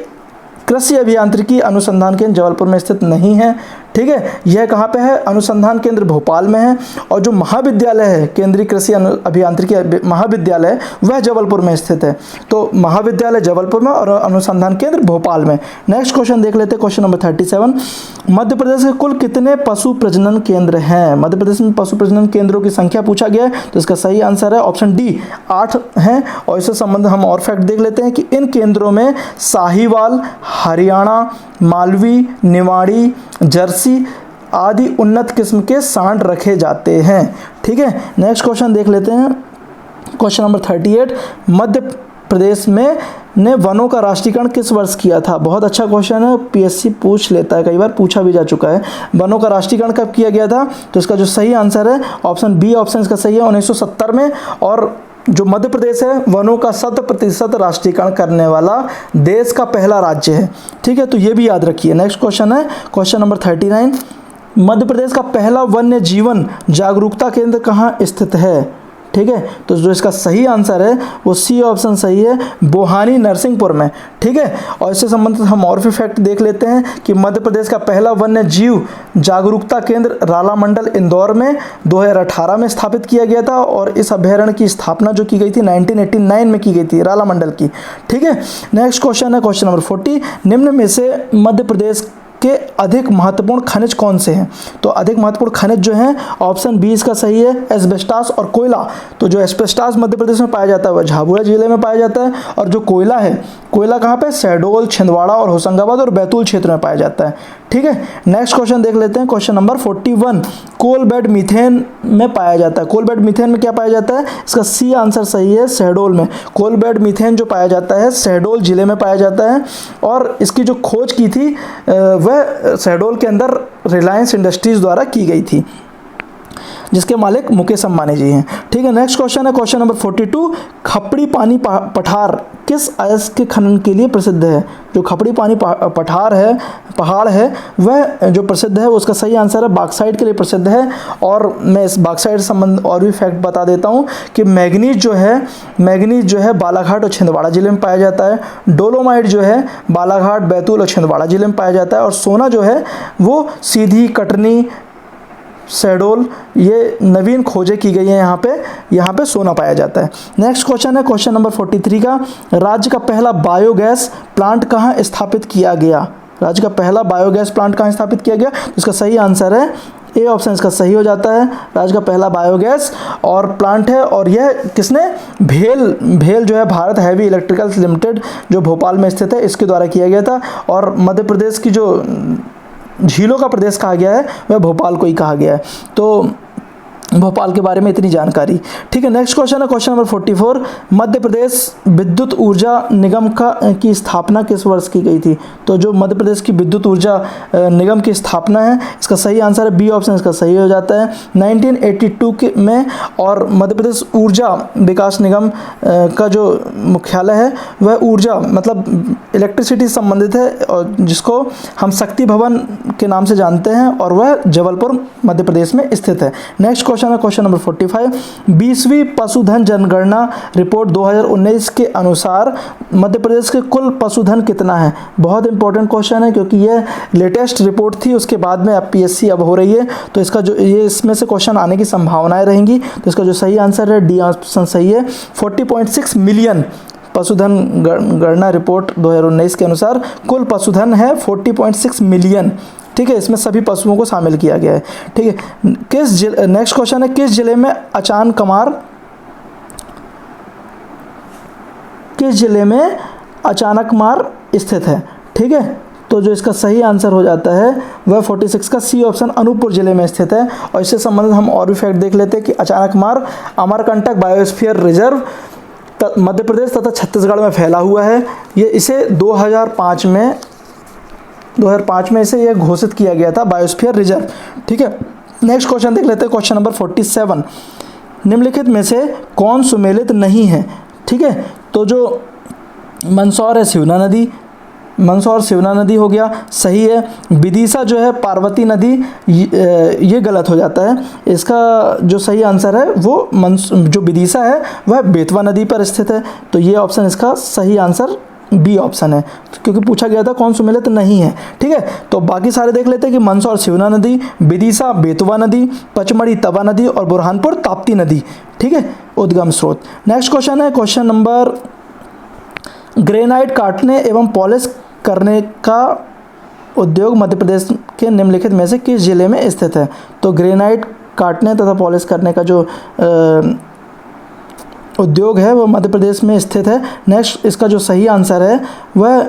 कृषि अभियांत्रिकी अनुसंधान केंद्र जबलपुर में स्थित नहीं है। ठीक है, यह कहाँ पे है, अनुसंधान केंद्र भोपाल में है। और जो महाविद्यालय है, केंद्रीय कृषि अभियांत्रिकी महाविद्यालय, वह जबलपुर में स्थित है। तो महाविद्यालय जबलपुर में और अनुसंधान केंद्र भोपाल में। नेक्स्ट क्वेश्चन देख लेते हैं क्वेश्चन नंबर 37, मध्य प्रदेश के कुल कितने पशु प्रजनन केंद्र हैं। मध्य प्रदेश में पशु प्रजनन केंद्रों की संख्या पूछा गया है, तो इसका सही आंसर है ऑप्शन डी 8 हैं। और इससे संबंधित हम और फैक्ट देख लेते हैं कि इन केंद्रों में साहिवाल, हरियाणा, मालवी, निवाड़ी, जर्सी आदि उन्नत किस्म के सांड रखे जाते हैं। ठीक है, नेक्स्ट क्वेश्चन देख लेते हैं क्वेश्चन नंबर 38, मध्य प्रदेश में ने वनों का राष्ट्रीयकरण किस वर्ष किया था? बहुत अच्छा क्वेश्चन है, पीएससी पूछ लेता है, कई बार पूछा भी जा चुका है। वनों का राष्ट्रीयकरण कब किया गया था? तो इसका जो सही आंसर है ऑप्शन बी ऑप्शन इसका सही है, 1970 में। और जो मध्य प्रदेश है वनों का 100% राष्ट्रीयकरण करने वाला देश का पहला राज्य है। ठीक है, तो ये भी याद रखिए। नेक्स्ट क्वेश्चन है क्वेश्चन नंबर 39। मध्य प्रदेश का पहला वन्य जीवन जागरूकता केंद्र कहाँ स्थित है? ठीक है, तो जो इसका सही आंसर है वो सी ऑप्शन सही है, बोहानी नरसिंहपुर में। ठीक है, और इससे संबंधित हम और भी फैक्ट देख लेते हैं कि मध्य प्रदेश का पहला वन्य जीव जागरूकता केंद्र राला मंडल इंदौर में 2018 में स्थापित किया गया था, और इस अभ्यारण्य की स्थापना जो की गई थी 1989 में की गई थी राला मंडल की। ठीक है, नेक्स्ट क्वेश्चन है क्वेश्चन नंबर 40। निम्न में से मध्य प्रदेश के अधिक महत्वपूर्ण खनिज कौन से हैं? तो अधिक महत्वपूर्ण खनिज जो हैं ऑप्शन बी इसका सही है, एस्बेस्टास और कोयला। तो जो एस्बेस्टास मध्य प्रदेश में पाया जाता है वह झाबुआ जिले में पाया जाता है, और जो कोयला है, कोयला कहाँ पे? शहडोल, छिंदवाड़ा और होशंगाबाद और बैतूल क्षेत्र में पाया जाता है। ठीक है, नेक्स्ट क्वेश्चन देख लेते हैं question number 41। Coal bed methane में पाया जाता है। कोल बेड मीथेन में क्या पाया जाता है? इसका सी आंसर सही है, शहडोल में। कोल बेड मीथेन जो पाया जाता है शहडोल जिले में पाया जाता है, और इसकी जो खोज की थी वह शहडोल के अंदर रिलायंस इंडस्ट्रीज द्वारा की गई थी, जिसके मालिक मुकेश अंबानी जी हैं। ठीक है, नेक्स्ट क्वेश्चन है क्वेश्चन नंबर 42। खपड़ी पानी पठार किस अयस्क के खनन के लिए प्रसिद्ध है? जो खपड़ी पानी पठार है, पहाड़ है, वह जो प्रसिद्ध है उसका सही आंसर है बॉक्साइट के लिए प्रसिद्ध है। और मैं इस बॉक्साइट से संबंध और भी फैक्ट बता देता हूँ कि मैग्नीज जो है बालाघाट और छिंदवाड़ा जिले में पाया जाता है। डोलोमाइट जो है बालाघाट, बैतूल और छिंदवाड़ा जिले में पाया जाता है। और सोना जो है वो सीधी, कटनी, शहडोल, ये नवीन खोजें की गई हैं यहाँ पे सोना पाया जाता है। नेक्स्ट क्वेश्चन है क्वेश्चन नंबर 43 का। राज्य का पहला बायोगैस प्लांट कहाँ स्थापित किया गया? राज्य का पहला बायोगैस प्लांट कहाँ स्थापित किया गया? इसका सही आंसर है ए ऑप्शन इसका सही हो जाता है। राज्य का पहला बायोगैस और प्लांट है, और यह किसने? भेल जो है भारत हैवी इलेक्ट्रिकल्स लिमिटेड जो भोपाल में स्थित है, इसके द्वारा किया गया था। और मध्य प्रदेश की जो झीलों का प्रदेश कहा गया है वह भोपाल को ही कहा गया है। तो भोपाल के बारे में इतनी जानकारी। ठीक है, नेक्स्ट क्वेश्चन है क्वेश्चन नंबर 44। मध्य प्रदेश विद्युत ऊर्जा निगम की स्थापना किस वर्ष की गई थी? तो जो मध्य प्रदेश की विद्युत ऊर्जा निगम की स्थापना है, इसका सही आंसर है बी ऑप्शन इसका सही हो जाता है, 1982 में। और मध्य प्रदेश ऊर्जा विकास निगम का जो मुख्यालय है वह ऊर्जा मतलब इलेक्ट्रिसिटी से संबंधित है, और जिसको हम शक्ति भवन के नाम से जानते हैं, और वह जबलपुर मध्य प्रदेश में स्थित है। नेक्स्ट क्वेश्चन है क्वेश्चन नंबर 45। 20वीं पशुधन जनगणना रिपोर्ट 2019 के अनुसार मध्य प्रदेश के कुल पशुधन कितना है? बहुत इंपॉर्टेंट क्वेश्चन है, क्योंकि यह लेटेस्ट रिपोर्ट थी, उसके बाद में अब पीएससी अब हो रही है, तो इसका जो ये इसमें से क्वेश्चन आने की संभावनाएं रहेंगी। तो इसका जो सही आंसर है डी ऑप्शन सही है, 40.6 मिलियन पशुधन गणना रिपोर्ट 2019 के अनुसार कुल पशुधन है 40.6 मिलियन। ठीक है, इसमें सभी पशुओं को शामिल किया गया है। ठीक है, नेक्स्ट क्वेश्चन है किस जिले में अचानकमार स्थित है? ठीक है, तो जो इसका सही आंसर हो जाता है वह 46 का सी ऑप्शन अनूपपुर जिले में स्थित है। और इससे संबंधित हम और भी फैक्ट देख लेते हैं कि अचानकमार अमरकंटक बायोस्फीयर रिजर्व मध्य प्रदेश तथा छत्तीसगढ़ में फैला हुआ है। ये इसे 2005 में इसे यह घोषित किया गया था बायोस्फीयर रिजर्व। ठीक है, नेक्स्ट क्वेश्चन देख लेते हैं क्वेश्चन नंबर 47। निम्नलिखित में से कौन सुमेलित नहीं है? ठीक है, तो जो मंदसौर है शिवना नदी, मंदसौर शिवना नदी हो गया, सही है। विदिशा जो है पार्वती नदी, ये गलत हो जाता है। इसका जो सही आंसर है वो जो विदिशा है वह बेतवा नदी पर स्थित है, तो ये ऑप्शन इसका सही आंसर बी ऑप्शन है, क्योंकि पूछा गया था कौन सुमेलित नहीं है। ठीक है, तो बाकी सारे देख लेते हैं कि मंदसौर शिवना नदी, विदिशा बेतवा नदी, पचमढ़ी तवा नदी और बुरहानपुर ताप्ती नदी। ठीक है, उद्गम स्रोत। नेक्स्ट क्वेश्चन है क्वेश्चन नंबर ग्रेनाइट काटने एवं पॉलिश करने का उद्योग मध्य प्रदेश के निम्नलिखित में से किस जिले में स्थित है? तो ग्रेनाइट काटने तथा पॉलिश करने का जो उद्योग है वह मध्य प्रदेश में स्थित है। नेक्स्ट इसका जो सही आंसर है वह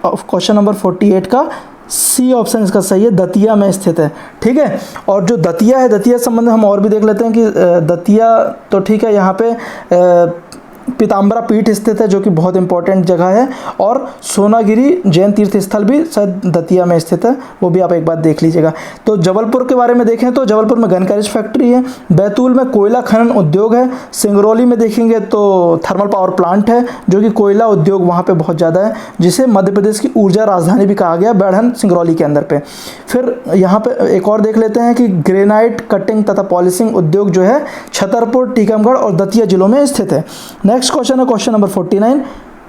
क्वेश्चन नंबर 48 का सी ऑप्शन इसका सही है, दतिया में स्थित है। ठीक है, और जो दतिया है, दतिया संबंध हम और भी देख लेते हैं कि दतिया तो ठीक है, यहाँ पे पीताम्बरा पीठ स्थित है जो कि बहुत इंपॉर्टेंट जगह है, और सोनागिरी जैन तीर्थ स्थल भी शायद दतिया में स्थित है, वो भी आप एक बार देख लीजिएगा। तो जबलपुर के बारे में देखें तो जबलपुर में गनकरिज फैक्ट्री है, बैतूल में कोयला खनन उद्योग है, सिंगरौली में देखेंगे तो थर्मल पावर प्लांट है जो कि कोयला उद्योग वहाँ पे बहुत ज़्यादा है, जिसे मध्य प्रदेश की ऊर्जा राजधानी भी कहा गया, बैढ़न सिंगरौली के अंदर पे। फिर यहाँ पे एक और देख लेते हैं कि ग्रेनाइट कटिंग तथा पॉलिशिंग उद्योग जो है छतरपुर, टीकमगढ़ और दतिया जिलों में स्थित है। नेक्स्ट क्वेश्चन है क्वेश्चन नंबर 49,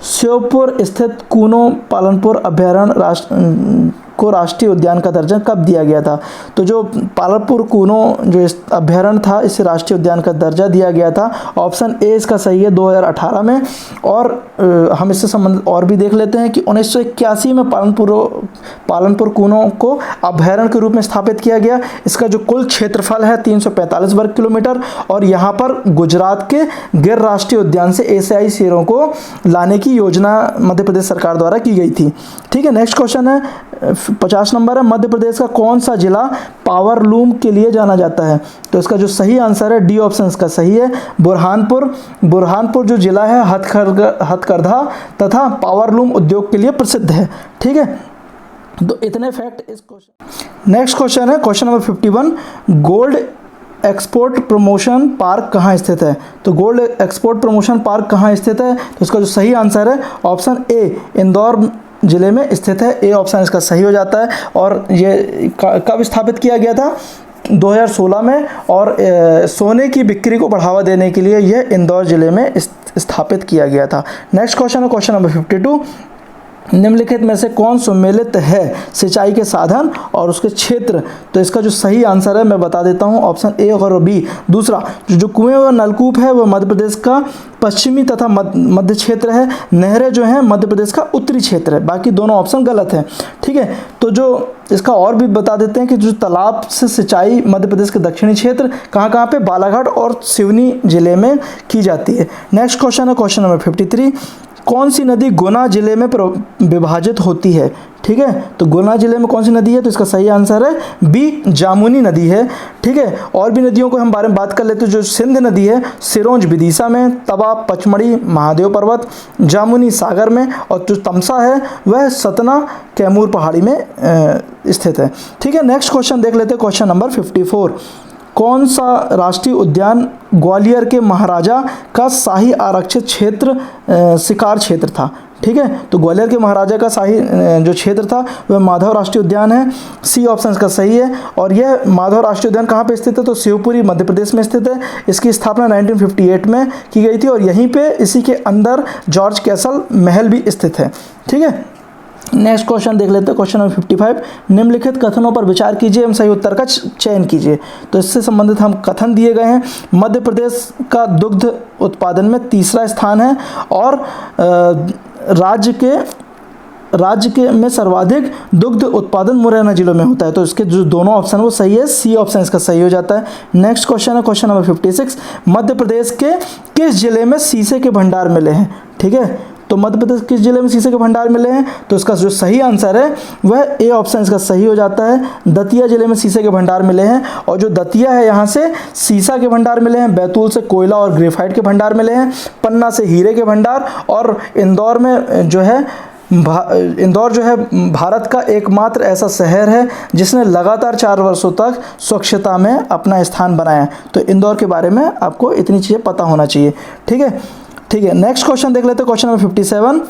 श्योपुर स्थित कूनो पालनपुर अभयारण्य को राष्ट्रीय उद्यान का दर्जा कब दिया गया था? तो जो पालनपुर कूनो जो अभयारण्य था इसे राष्ट्रीय उद्यान का दर्जा दिया गया था। ऑप्शन ए इसका सही है 2018 में। और हम इससे संबंधित और भी देख लेते हैं कि 1981 में पालनपुर कूनो को अभयारण्य के रूप में स्थापित किया गया। इसका जो कुल क्षेत्रफल है 345 वर्ग किलोमीटर, और यहाँ पर गुजरात के गिर राष्ट्रीय उद्यान से एशियाई शेरों को लाने की योजना मध्य प्रदेश सरकार द्वारा की गई थी। ठीक है, नेक्स्ट क्वेश्चन है 50 नंबर है, मध्य प्रदेश का कौन सा जिला पावर लूम के लिए जाना जाता है? तो इसका जो सही आंसर है डी ऑप्शन इसका सही है, बुरहानपुर जो जिला है हथकरघा तथा पावर लूम उद्योग के लिए प्रसिद्ध है। ठीक है, तो इतने फैक्ट इस क्वेश्चन। नेक्स्ट क्वेश्चन है question number 51, gold export promotion park कहाँ स्थित है? तो गोल्ड एक्सपोर्ट प्रमोशन पार्क कहाँ स्थित है? तो इसका जो सही आंसर है ऑप्शन ए इंदौर जिले में स्थित है। ए ऑप्शन इसका सही हो जाता है। और ये कब स्थापित किया गया था? 2016 में, और सोने की बिक्री को बढ़ावा देने के लिए यह इंदौर जिले में स्थापित किया गया था। नेक्स्ट क्वेश्चन है क्वेश्चन नंबर 52, निम्नलिखित में से कौन सम्मिलित है सिंचाई के साधन और उसके क्षेत्र? तो इसका जो सही आंसर है मैं बता देता हूँ, ऑप्शन ए और बी। दूसरा जो कुएं व नलकूप है वह मध्य प्रदेश का पश्चिमी तथा मध्य क्षेत्र है, नहरें जो हैं मध्य प्रदेश का उत्तरी क्षेत्र है। बाकी दोनों ऑप्शन गलत हैं। ठीक है, तो जो इसका और भी बता देते हैं कि जो तालाब से सिंचाई मध्य प्रदेश के दक्षिणी क्षेत्र कहाँ पे बालाघाट और सिवनी जिले में की जाती है। नेक्स्ट क्वेश्चन है क्वेश्चन नंबर 53, कौन सी नदी गुना जिले में विभाजित होती है? ठीक है, तो गुना जिले में कौन सी नदी है? तो इसका सही आंसर है बी जामुनी नदी है। ठीक है, और भी नदियों को हम बारे में बात कर लेते हैं। जो सिंध नदी है सिरोंज विदिशा में, तवा पचमढ़ी महादेव पर्वत जामुनी सागर में, और जो तमसा है वह सतना कैमूर पहाड़ी में स्थित है। ठीक है, नेक्स्ट क्वेश्चन देख लेते हैं क्वेश्चन नंबर 54, कौन सा राष्ट्रीय उद्यान ग्वालियर के महाराजा का शाही आरक्षित क्षेत्र शिकार क्षेत्र था? ठीक है, तो ग्वालियर के महाराजा का शाही जो क्षेत्र था वह माधव राष्ट्रीय उद्यान है। सी ऑप्शन का सही है। और यह माधव राष्ट्रीय उद्यान कहाँ पे स्थित है? तो शिवपुरी मध्य प्रदेश में स्थित है। इसकी स्थापना 1958 में की गई थी, और यहीं पे इसी के अंदर जॉर्ज कैसल महल भी स्थित है। ठीक है, नेक्स्ट क्वेश्चन देख लेते हैं क्वेश्चन नंबर 55, निम्नलिखित कथनों पर विचार कीजिए एवं सही उत्तर का चयन कीजिए। तो इससे संबंधित हम कथन दिए गए हैं। मध्य प्रदेश का दुग्ध उत्पादन में तीसरा स्थान है, और राज्य में सर्वाधिक दुग्ध उत्पादन मुरैना जिलों में होता है। तो इसके जो दोनों ऑप्शन वो सही है, सी ऑप्शन इसका सही हो जाता है। नेक्स्ट क्वेश्चन है क्वेश्चन नंबर 56, मध्य प्रदेश के किस जिले में शीशे के भंडार मिले हैं? ठीक है, तो मध्य प्रदेश किस जिले में शीशे के भंडार मिले हैं? तो इसका जो सही आंसर है वह ए ऑप्शन इसका सही हो जाता है, दतिया जिले में शीशे के भंडार मिले हैं। और जो दतिया है यहाँ से सीसा के भंडार मिले हैं, बैतूल से कोयला और ग्रेफाइट के भंडार मिले हैं, पन्ना से हीरे के भंडार, और इंदौर में जो है इंदौर जो है भारत का एकमात्र ऐसा शहर है जिसने लगातार 4 वर्षों तक स्वच्छता में अपना स्थान बनाया। तो इंदौर के बारे में आपको इतनी चीज़ें पता होना चाहिए। ठीक है, नेक्स्ट क्वेश्चन देख लेते हैं क्वेश्चन नंबर 57,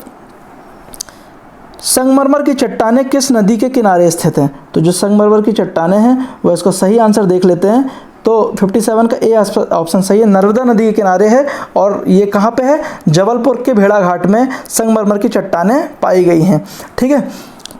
संगमरमर की चट्टानें किस नदी के किनारे स्थित हैं? तो जो संगमरमर की चट्टानें हैं वह इसका सही आंसर देख लेते हैं। तो 57 का ए ऑप्शन सही है, नर्मदा नदी के किनारे है, और ये कहाँ पे है? जबलपुर के भेड़ाघाट में संगमरमर की चट्टानें पाई गई हैं। ठीक है,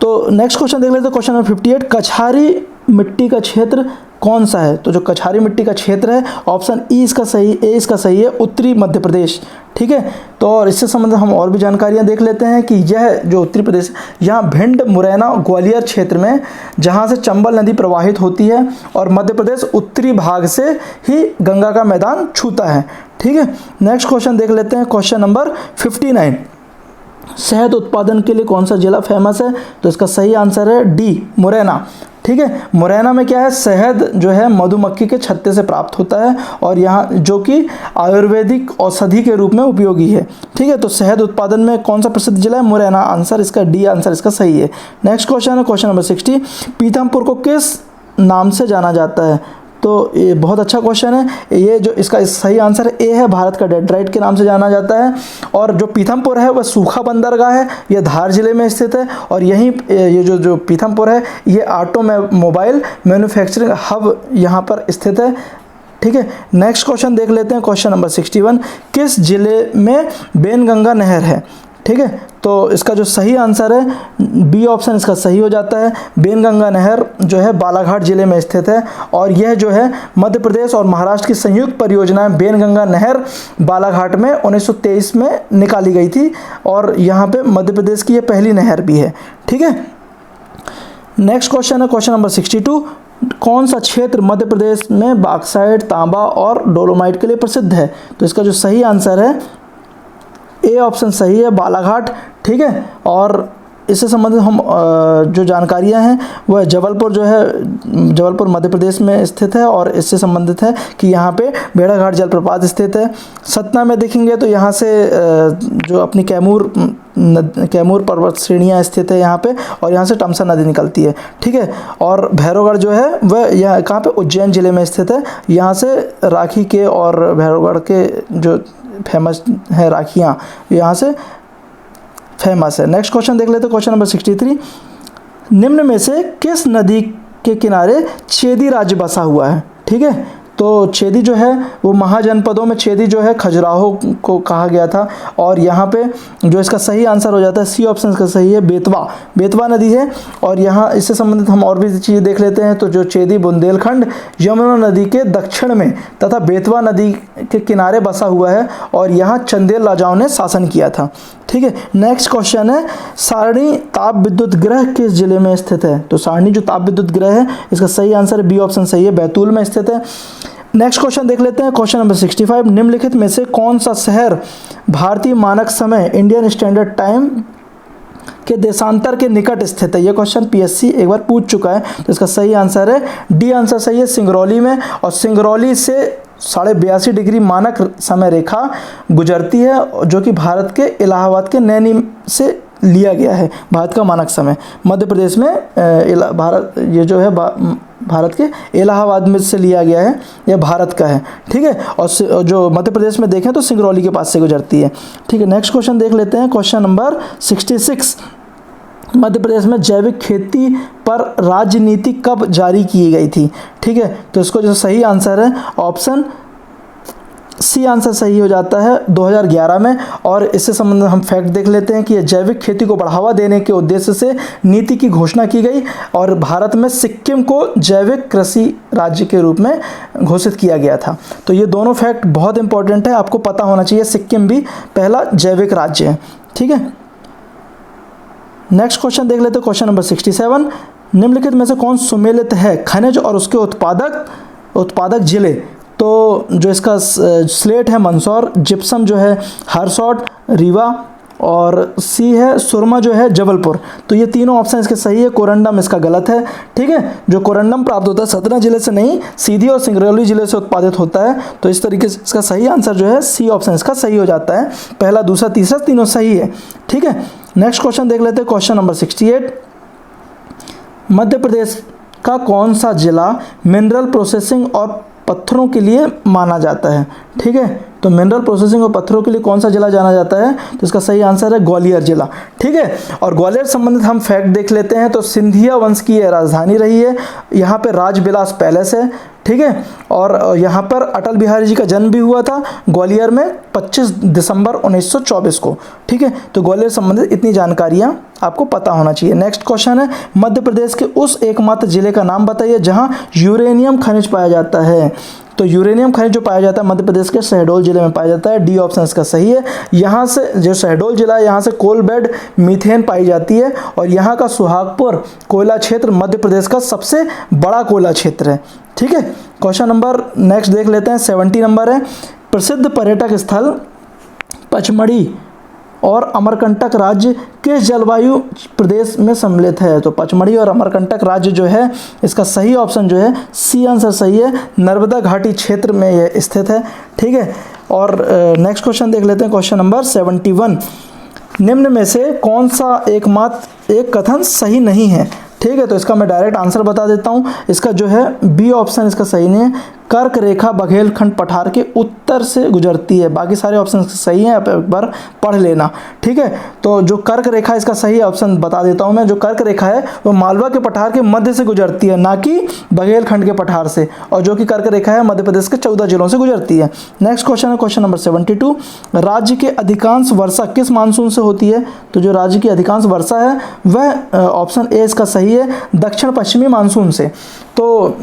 तो नेक्स्ट क्वेश्चन देख लेते हैं क्वेश्चन नंबर 58, कछारी मिट्टी का क्षेत्र कौन सा है? तो जो कछारी मिट्टी का क्षेत्र है ऑप्शन ई इसका सही, ए इसका सही है, उत्तरी मध्य प्रदेश। ठीक है, तो और इससे संबंधित हम और भी जानकारियां देख लेते हैं कि यह जो उत्तरी प्रदेश यहाँ भिंड मुरैना ग्वालियर क्षेत्र में जहाँ से चंबल नदी प्रवाहित होती है, और मध्य प्रदेश उत्तरी भाग से ही गंगा का मैदान छूता है। ठीक है, नेक्स्ट क्वेश्चन देख लेते हैं क्वेश्चन नंबर 59, शहद उत्पादन के लिए कौन सा जिला फेमस है? तो इसका सही आंसर है डी मुरैना। ठीक ठीक है। मुरैना में क्या है, शहद जो है मधुमक्खी के छत्ते से प्राप्त होता है और यहाँ जो कि आयुर्वेदिक औषधि के रूप में उपयोगी है। ठीक है, तो शहद उत्पादन में कौन सा प्रसिद्ध जिला है, मुरैना। आंसर इसका डी आंसर इसका सही है। नेक्स्ट क्वेश्चन है क्वेश्चन नंबर 60, पीथमपुर को किस नाम से जाना जाता है। तो ये बहुत अच्छा क्वेश्चन है। ये जो इसका सही आंसर है ए है, भारत का डेट्राइट के नाम से जाना जाता है। और जो पीथमपुर है वह सूखा बंदरगाह है, यह धार जिले में स्थित है। और यहीं ये जो पीथमपुर है ये ऑटोमोबाइल मैन्युफैक्चरिंग हब यहाँ पर स्थित है। ठीक है, नेक्स्ट क्वेश्चन देख लेते हैं क्वेश्चन नंबर 61, किस जिले में बेनगंगा नहर है। ठीक है, तो इसका जो सही आंसर है बी ऑप्शन इसका सही हो जाता है। बेनगंगा नहर जो है बालाघाट जिले में स्थित है और यह जो है मध्य प्रदेश और महाराष्ट्र की संयुक्त परियोजना है। बेनगंगा नहर बालाघाट में 1923 में निकाली गई थी और यहाँ पे मध्य प्रदेश की यह पहली नहर भी है। ठीक है, नेक्स्ट क्वेश्चन है क्वेश्चन नंबर 62, कौन सा क्षेत्र मध्य प्रदेश में बॉक्साइट, तांबा और डोलोमाइट के लिए प्रसिद्ध है। तो इसका जो सही आंसर है ए ऑप्शन सही है, बालाघाट। ठीक है, और इससे संबंधित हम जो जानकारियां हैं वह जबलपुर जो है जबलपुर मध्य प्रदेश में स्थित है और इससे संबंधित है कि यहाँ पे भेड़ाघाट जलप्रपात स्थित है। सतना में देखेंगे तो यहाँ से जो अपनी कैमूर पर्वत श्रेणियाँ स्थित है यहाँ पे और यहाँ से टमसा नदी निकलती है। ठीक है, और भैरवगढ़ जो है वह यहाँ कहाँ पे, उज्जैन जिले में स्थित है। यहाँ से राखी के और भैरवगढ़ के जो फेमस है राखियाँ यहाँ से फेमस है। नेक्स्ट क्वेश्चन देख लेते हैं क्वेश्चन नंबर 63, निम्न में से किस नदी के किनारे छेदी राज्य बसा हुआ है। ठीक है, तो छेदी जो है वो महाजनपदों में छेदी जो है खजुराहो को कहा गया था और यहाँ पे जो इसका सही आंसर हो जाता है सी ऑप्शन इसका सही है, बेतवा नदी है। और यहाँ इससे संबंधित हम और भी चीज़ें देख लेते हैं। तो जो छेदी बुंदेलखंड यमुना नदी के दक्षिण में तथा बेतवा नदी के किनारे बसा हुआ है और यहाँ चंदेल राजाओं ने शासन किया था। ठीक है, नेक्स्ट क्वेश्चन है, सारणी ताप विद्युत गृह किस जिले में स्थित है। तो सारणी जो ताप विद्युत गृह है इसका सही आंसर बी ऑप्शन सही है, बैतूल में स्थित है। नेक्स्ट क्वेश्चन देख लेते हैं क्वेश्चन नंबर 65, निम्नलिखित में से कौन सा शहर भारतीय मानक समय इंडियन स्टैंडर्ड टाइम के देशांतर के निकट स्थित है। यह क्वेश्चन पीएससी एक बार पूछ चुका है। तो इसका सही आंसर है डी आंसर सही है, सिंगरौली में। और सिंगरौली से 82.5 डिग्री मानक समय रेखा गुजरती है जो कि भारत के इलाहाबाद के नैनी से लिया गया है। भारत का मानक समय मध्य प्रदेश में ये जो है भारत के इलाहाबाद में से लिया गया है, यह भारत का है। ठीक है, और जो मध्य प्रदेश में देखें तो सिंगरौली के पास से गुजरती है। ठीक है, नेक्स्ट क्वेश्चन देख लेते हैं क्वेश्चन नंबर 66, मध्य प्रदेश में जैविक खेती पर राज्य नीति कब जारी की गई थी। ठीक है, तो इसको जो सही आंसर है ऑप्शन सी आंसर सही हो जाता है 2011 में। और इससे संबंधित हम फैक्ट देख लेते हैं कि यह जैविक खेती को बढ़ावा देने के उद्देश्य से नीति की घोषणा की गई और भारत में सिक्किम को जैविक कृषि राज्य के रूप में घोषित किया गया था। तो ये दोनों फैक्ट बहुत इंपॉर्टेंट है, आपको पता होना चाहिए। सिक्किम भी पहला जैविक राज्य है। ठीक है, नेक्स्ट क्वेश्चन देख लेते हैं क्वेश्चन नंबर 67, निम्नलिखित में से कौन सुमेलित है खनिज और उसके उत्पादक जिले। तो जो इसका स्लेट है मंदसौर, जिप्सम जो है हरसौट, रीवा और सी है सुरमा जो है जबलपुर। तो ये तीनों ऑप्शन इसके सही है, कोरंडम इसका गलत है। ठीक है, जो कोरंडम प्राप्त होता है सतना जिले से नहीं, सीधी और सिंगरौली जिले से उत्पादित होता है। तो इस तरीके से इसका सही आंसर जो है सी ऑप्शन इसका सही हो जाता है। पहला, दूसरा, तीसरा तीनों सही है। ठीक है, नेक्स्ट क्वेश्चन देख लेते हैं क्वेश्चन नंबर 68, मध्य प्रदेश का कौन सा जिला मिनरल प्रोसेसिंग और पत्थरों के लिए माना जाता है। ठीक है, तो मिनरल प्रोसेसिंग और पत्थरों के लिए कौन सा जिला जाना जाता है। तो इसका सही आंसर है ग्वालियर जिला। ठीक है, और ग्वालियर संबंधित हम फैक्ट देख लेते हैं। तो सिंधिया वंश की यह राजधानी रही है, यहाँ पे राजविलास पैलेस है। ठीक है, और यहाँ पर अटल बिहारी जी का जन्म भी हुआ था ग्वालियर में 25 दिसंबर 1924 को। ठीक है, तो ग्वालियर संबंधित इतनी जानकारियाँ आपको पता होना चाहिए। नेक्स्ट क्वेश्चन है, मध्य प्रदेश के उस एकमात्र जिले का नाम बताइए जहाँ यूरेनियम खनिज पाया जाता है। तो यूरेनियम खनिज जो पाया जाता है मध्य प्रदेश के शहडोल जिले में पाया जाता है। डी ऑप्शन इसका सही है। यहाँ से जो शहडोल जिला है यहाँ से कोल बेड मीथेन पाई जाती है और यहाँ का सुहागपुर कोयला क्षेत्र मध्य प्रदेश का सबसे बड़ा कोयला क्षेत्र है। ठीक है, क्वेश्चन नंबर नेक्स्ट देख लेते हैं 70 नंबर है, प्रसिद्ध पर्यटक स्थल पचमढ़ी और अमरकंटक राज्य किस जलवायु प्रदेश में सम्मिलित है? तो पचमढ़ी और अमरकंटक राज्य जो है, इसका सही ऑप्शन जो है सी आंसर सही है, नर्मदा घाटी क्षेत्र में यह स्थित है। ठीक है, और नेक्स्ट क्वेश्चन देख लेते हैं, क्वेश्चन नंबर 71। निम्न में से कौन सा एकमात्र एक कथन सही नहीं है? ठीक है, तो इसका मैं डायरेक्ट आंसर बता देता हूँ। इसका जो है बी ऑप्शन इसका सही नहीं है। कर्क रेखा बघेलखंड पठार के उत्तर से गुजरती है। बाकी सारे ऑप्शन सही हैं, आप एक बार पढ़ लेना। ठीक है, तो जो कर्क रेखा इसका सही ऑप्शन बता देता हूँ मैं। जो कर्क रेखा है वो मालवा के पठार के मध्य से गुजरती है, ना कि बघेलखंड के पठार से, और जो कि कर्क रेखा है मध्य प्रदेश के 14 जिलों से गुजरती है। नेक्स्ट क्वेश्चन है क्वेश्चन नंबर 72। राज्य के अधिकांश वर्षा किस मानसून से होती है? तो जो राज्य की अधिकांश वर्षा है वह ऑप्शन ए इसका सही है, दक्षिण पश्चिमी मानसून से। तो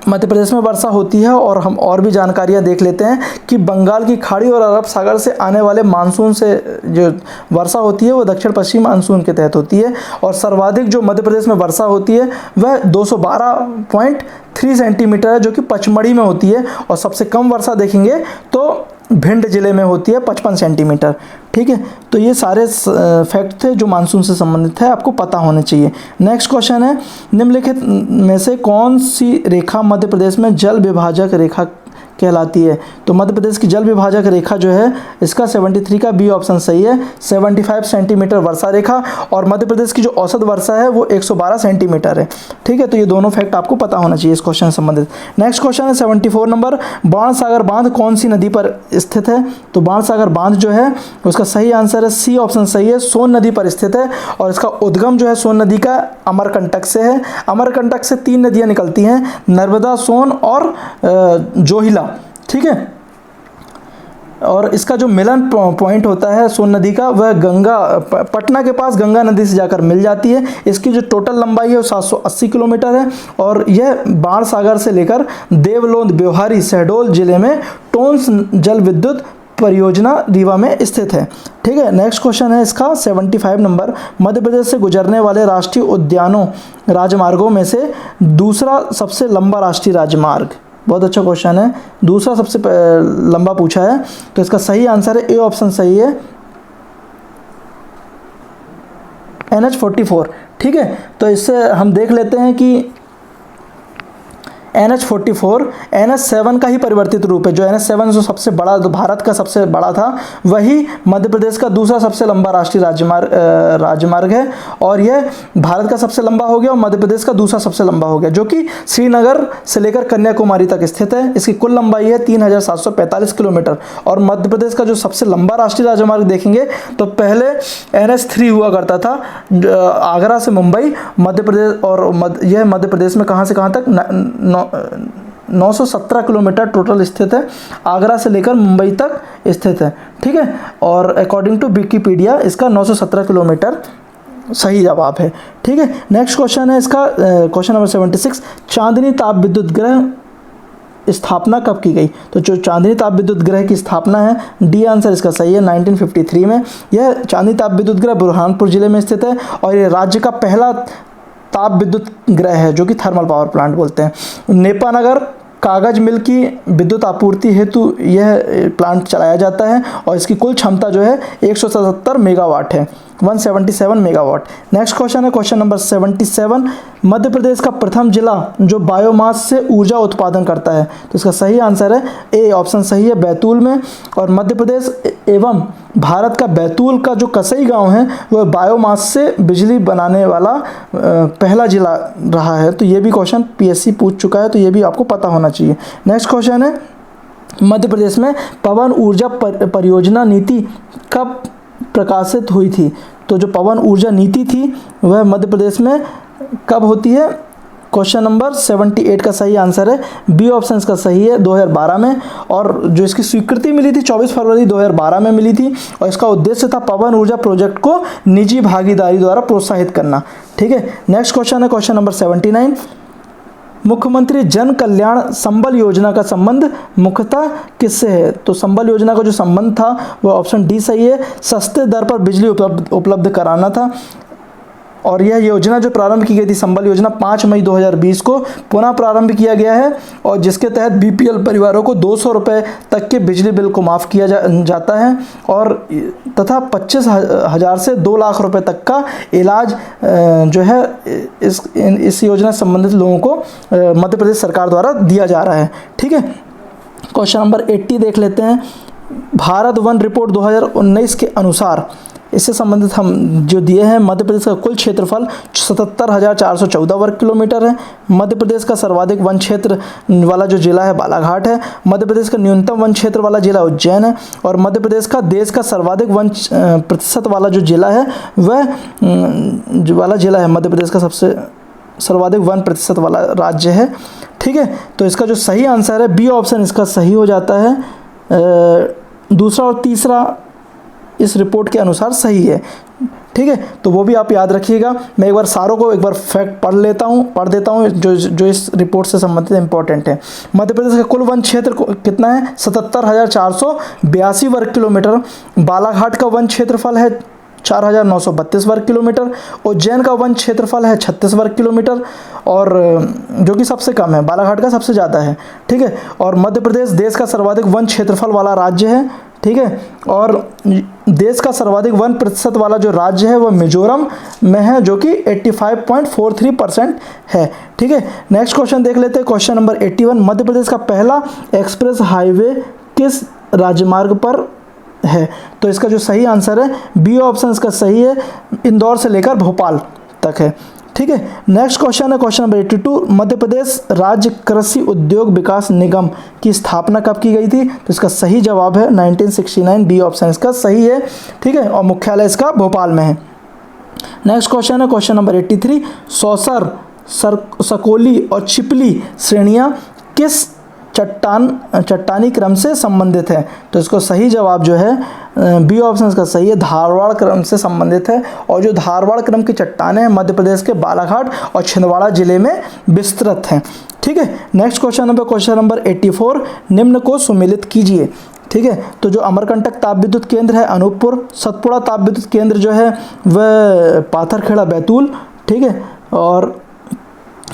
मध्य प्रदेश में वर्षा होती है, और हम और भी जानकारियाँ देख लेते हैं कि बंगाल की खाड़ी और अरब सागर से आने वाले मानसून से जो वर्षा होती है वो दक्षिण पश्चिम मानसून के तहत होती है। और सर्वाधिक जो मध्य प्रदेश में वर्षा होती है वह 212.3 सेंटीमीटर है, जो कि पचमढ़ी में होती है। और सबसे कम वर्षा देखेंगे तो भिंड जिले में होती है, 55 सेंटीमीटर। ठीक है, तो ये सारे फैक्ट थे जो मानसून से संबंधित है, आपको पता होने चाहिए। नेक्स्ट क्वेश्चन है, निम्नलिखित में से कौन सी रेखा मध्य प्रदेश में जल विभाजक रेखा कहलाती है? तो मध्य प्रदेश की जल विभाजक रेखा जो है इसका 73 का बी ऑप्शन सही है, 75 सेंटीमीटर वर्षा रेखा। और मध्य प्रदेश की जो औसत वर्षा है वो 112 सेंटीमीटर है। ठीक है, तो ये दोनों फैक्ट आपको पता होना चाहिए इस क्वेश्चन से संबंधित। नेक्स्ट क्वेश्चन है 74 नंबर। बाणसागर बांध कौन सी नदी पर स्थित है? तो बाणसागर बांध जो है उसका सही आंसर है सी ऑप्शन सही है, सोन नदी पर स्थित है। और इसका उद्गम जो है सोन नदी का अमरकंटक से है। अमरकंटक से 3 नदियाँ निकलती हैं, नर्मदा, सोन और जोहिला। ठीक है, और इसका जो मिलन पॉइंट होता है सोन नदी का वह गंगा पटना के पास गंगा नदी से जाकर मिल जाती है। इसकी जो टोटल लंबाई है वो 780 किलोमीटर है, और यह बाणसागर से लेकर देवलोंद, ब्योहारी, शहडोल जिले में टोंस जल विद्युत परियोजना रीवा में स्थित है। ठीक है, नेक्स्ट क्वेश्चन है इसका 75 नंबर। मध्य प्रदेश से गुजरने वाले राष्ट्रीय उद्यानों राजमार्गों में से दूसरा सबसे लंबा राष्ट्रीय राजमार्ग? बहुत अच्छा क्वेश्चन है, दूसरा सबसे लंबा पूछा है। तो इसका सही आंसर है ए ऑप्शन सही है, NH44। ठीक है, तो इससे हम देख लेते हैं कि NH44 NH7 का ही परिवर्तित रूप है। जो NH7 जो सबसे बड़ा, जो भारत का सबसे बड़ा था, वही मध्य प्रदेश का दूसरा सबसे लंबा राष्ट्रीय राजमार्ग है। और यह भारत का सबसे लंबा हो गया और मध्य प्रदेश का दूसरा सबसे लंबा हो गया, जो कि श्रीनगर से लेकर कन्याकुमारी तक स्थित है। इसकी कुल लंबाई है 3745 किलोमीटर। और मध्य प्रदेश का जो सबसे लंबा राष्ट्रीय राजमार्ग देखेंगे तो पहले NH3 हुआ करता था, आगरा से मुंबई, मध्य प्रदेश। और यह मध्य प्रदेश में कहाँ से कहाँ तक 917 किलोमीटर टोटल स्थित है, आगरा से लेकर मुंबई तक स्थित है। ठीक है, और अकॉर्डिंग टू विकिपीडिया इसका 917 किलोमीटर सही जवाब है। ठीक है, नेक्स्ट क्वेश्चन है इसका क्वेश्चन नंबर 76। चांदनी ताप विद्युत ग्रह स्थापना कब की गई? तो जो चांदनी ताप विद्युत ग्रह की स्थापना है, डी आंसर इसका सही है, 1953 में। यह चांदनी ताप विद्युत ग्रह बुरहानपुर जिले में स्थित है, और ये राज्य का पहला ताप विद्युत ग्रह है, जो कि थर्मल पावर प्लांट बोलते हैं। नेपानगर कागज मिल की विद्युत आपूर्ति हेतु यह प्लांट चलाया जाता है, और इसकी कुल क्षमता जो है 177 मेगावाट है, 177 मेगावाट। नेक्स्ट क्वेश्चन है क्वेश्चन नंबर 77। मध्य प्रदेश का प्रथम जिला जो बायोमास से ऊर्जा उत्पादन करता है? तो इसका सही आंसर है ए ऑप्शन सही है, बैतूल में। और मध्य प्रदेश एवं भारत का बैतूल का जो कसई गांव है वह बायोमास से बिजली बनाने वाला पहला जिला रहा है। तो ये भी क्वेश्चन PSC पूछ चुका है, तो ये भी आपको पता होना चाहिए। नेक्स्ट क्वेश्चन है, मध्य प्रदेश में पवन ऊर्जा परियोजना नीति कब प्रकाशित हुई थी? तो जो पवन ऊर्जा नीति थी वह मध्य प्रदेश में कब होती है? क्वेश्चन नंबर 78 का सही आंसर है बी ऑप्शन इसका सही है, 2012 में। और जो इसकी स्वीकृति मिली थी 24 फरवरी 2012 में मिली थी, और इसका उद्देश्य था पवन ऊर्जा प्रोजेक्ट को निजी भागीदारी द्वारा प्रोत्साहित करना। ठीक है, नेक्स्ट क्वेश्चन है क्वेश्चन नंबर 79। मुख्यमंत्री जन कल्याण संबल योजना का संबंध मुख्यतः किससे है? तो संबल योजना का जो संबंध था वह ऑप्शन डी सही है, सस्ते दर पर बिजली उपलब्ध कराना था। और यह योजना जो प्रारंभ की गई थी, संबल योजना, 5 मई 2020 को पुनः प्रारंभ किया गया है, और जिसके तहत बीपीएल परिवारों को 200 रुपये तक के बिजली बिल को माफ़ किया जाता है, और तथा 25,000 से 2 लाख रुपए तक का इलाज जो है इस योजना से संबंधित लोगों को मध्य प्रदेश सरकार द्वारा दिया जा रहा है। ठीक है, क्वेश्चन नंबर 80 देख लेते हैं। भारत वन रिपोर्ट 2019 के अनुसार इससे संबंधित हम जो दिए हैं, मध्य प्रदेश का कुल क्षेत्रफल 77,414 वर्ग किलोमीटर है। मध्य प्रदेश का सर्वाधिक वन क्षेत्र वाला जो जिला है बालाघाट है। मध्य प्रदेश का न्यूनतम वन क्षेत्र वाला जिला उज्जैन है। और मध्य प्रदेश का देश का सर्वाधिक वन प्रतिशत वाला जो जिला है वह जिला है मध्य प्रदेश का सबसे सर्वाधिक वन प्रतिशत वाला राज्य है। ठीक है, तो इसका जो सही आंसर है बी ऑप्शन इसका सही हो जाता है। दूसरा और तीसरा इस रिपोर्ट के अनुसार सही है। ठीक है, तो वो भी आप याद रखिएगा। मैं एक बार सारों को एक बार फैक्ट पढ़ देता हूँ जो इस रिपोर्ट से संबंधित इंपॉर्टेंट है। मध्य प्रदेश का कुल वन क्षेत्र कितना है? 77,482 वर्ग किलोमीटर। बालाघाट का वन क्षेत्रफल है 4,932 वर्ग किलोमीटर। उज्जैन का वन क्षेत्रफल है 36 वर्ग किलोमीटर, और जो कि सबसे कम है, बालाघाट का सबसे ज़्यादा है। ठीक है, और मध्य प्रदेश देश का सर्वाधिक वन क्षेत्रफल वाला राज्य है। ठीक है, और देश का सर्वाधिक वन प्रतिशत वाला जो राज्य है वह मिजोरम में है, जो कि 85.43% है। ठीक है, नेक्स्ट क्वेश्चन देख लेते हैं। क्वेश्चन नंबर 81, मध्य प्रदेश का पहला एक्सप्रेस हाईवे किस राजमार्ग पर है? तो इसका जो सही आंसर है बी ऑप्शन इसका सही है, इंदौर से लेकर भोपाल तक है। ठीक है, नेक्स्ट क्वेश्चन है क्वेश्चन नंबर 82, मध्य प्रदेश राज्य कृषि उद्योग विकास निगम की स्थापना कब की गई थी? तो इसका सही जवाब है 1969, बी ऑप्शन इसका सही है। ठीक है, और मुख्यालय इसका भोपाल में है। नेक्स्ट क्वेश्चन है क्वेश्चन नंबर 83, सौसर, सकोली और छिपली श्रेणियां किस चट्टानी क्रम से संबंधित है? तो इसको सही जवाब जो है बी ऑप्शन इसका सही है, धारवाड़ क्रम से संबंधित है। और जो धारवाड़ क्रम की चट्टानें हैं मध्य प्रदेश के बालाघाट और छिंदवाड़ा जिले में विस्तृत हैं। ठीक है, नेक्स्ट क्वेश्चन नंबर 84, निम्न को सुमेलित कीजिए। ठीक है, तो जो अमरकंटक ताप विद्युत केंद्र है अनूपपुर, सतपुड़ा ताप विद्युत केंद्र जो है वह पाथरखेड़ा बैतूल। ठीक है, और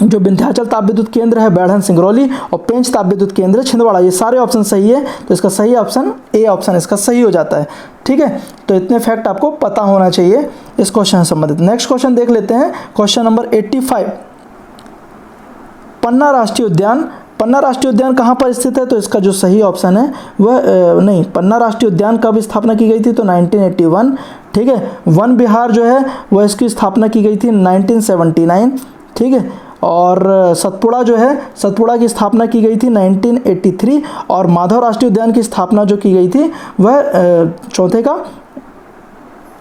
जो विंध्याचल ताप विद्युत केंद्र है बैढ़न सिंगरौली, और पेंच ताप विद्युत केंद्र छिंदवाड़ा। ये सारे ऑप्शन सही है, तो इसका सही ऑप्शन ए ऑप्शन इसका सही हो जाता है। ठीक है, तो इतने फैक्ट आपको पता होना चाहिए इस क्वेश्चन से संबंधित। नेक्स्ट क्वेश्चन देख लेते हैं, क्वेश्चन नंबर 85, पन्ना राष्ट्रीय उद्यान। पन्ना राष्ट्रीय उद्यान कहाँ पर स्थित है? तो इसका जो सही ऑप्शन है वह पन्ना राष्ट्रीय उद्यान कब स्थापना की गई थी? तो 1981। ठीक है, वन विहार जो है वह इसकी स्थापना की गई थी 1979। ठीक है, और सतपुड़ा जो है, सतपुड़ा की स्थापना की गई थी 1983, और माधव राष्ट्रीय उद्यान की स्थापना जो की गई थी वह चौथे का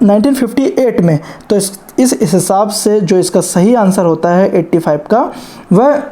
1958 में। तो इस हिसाब से जो इसका सही आंसर होता है 85 का, वह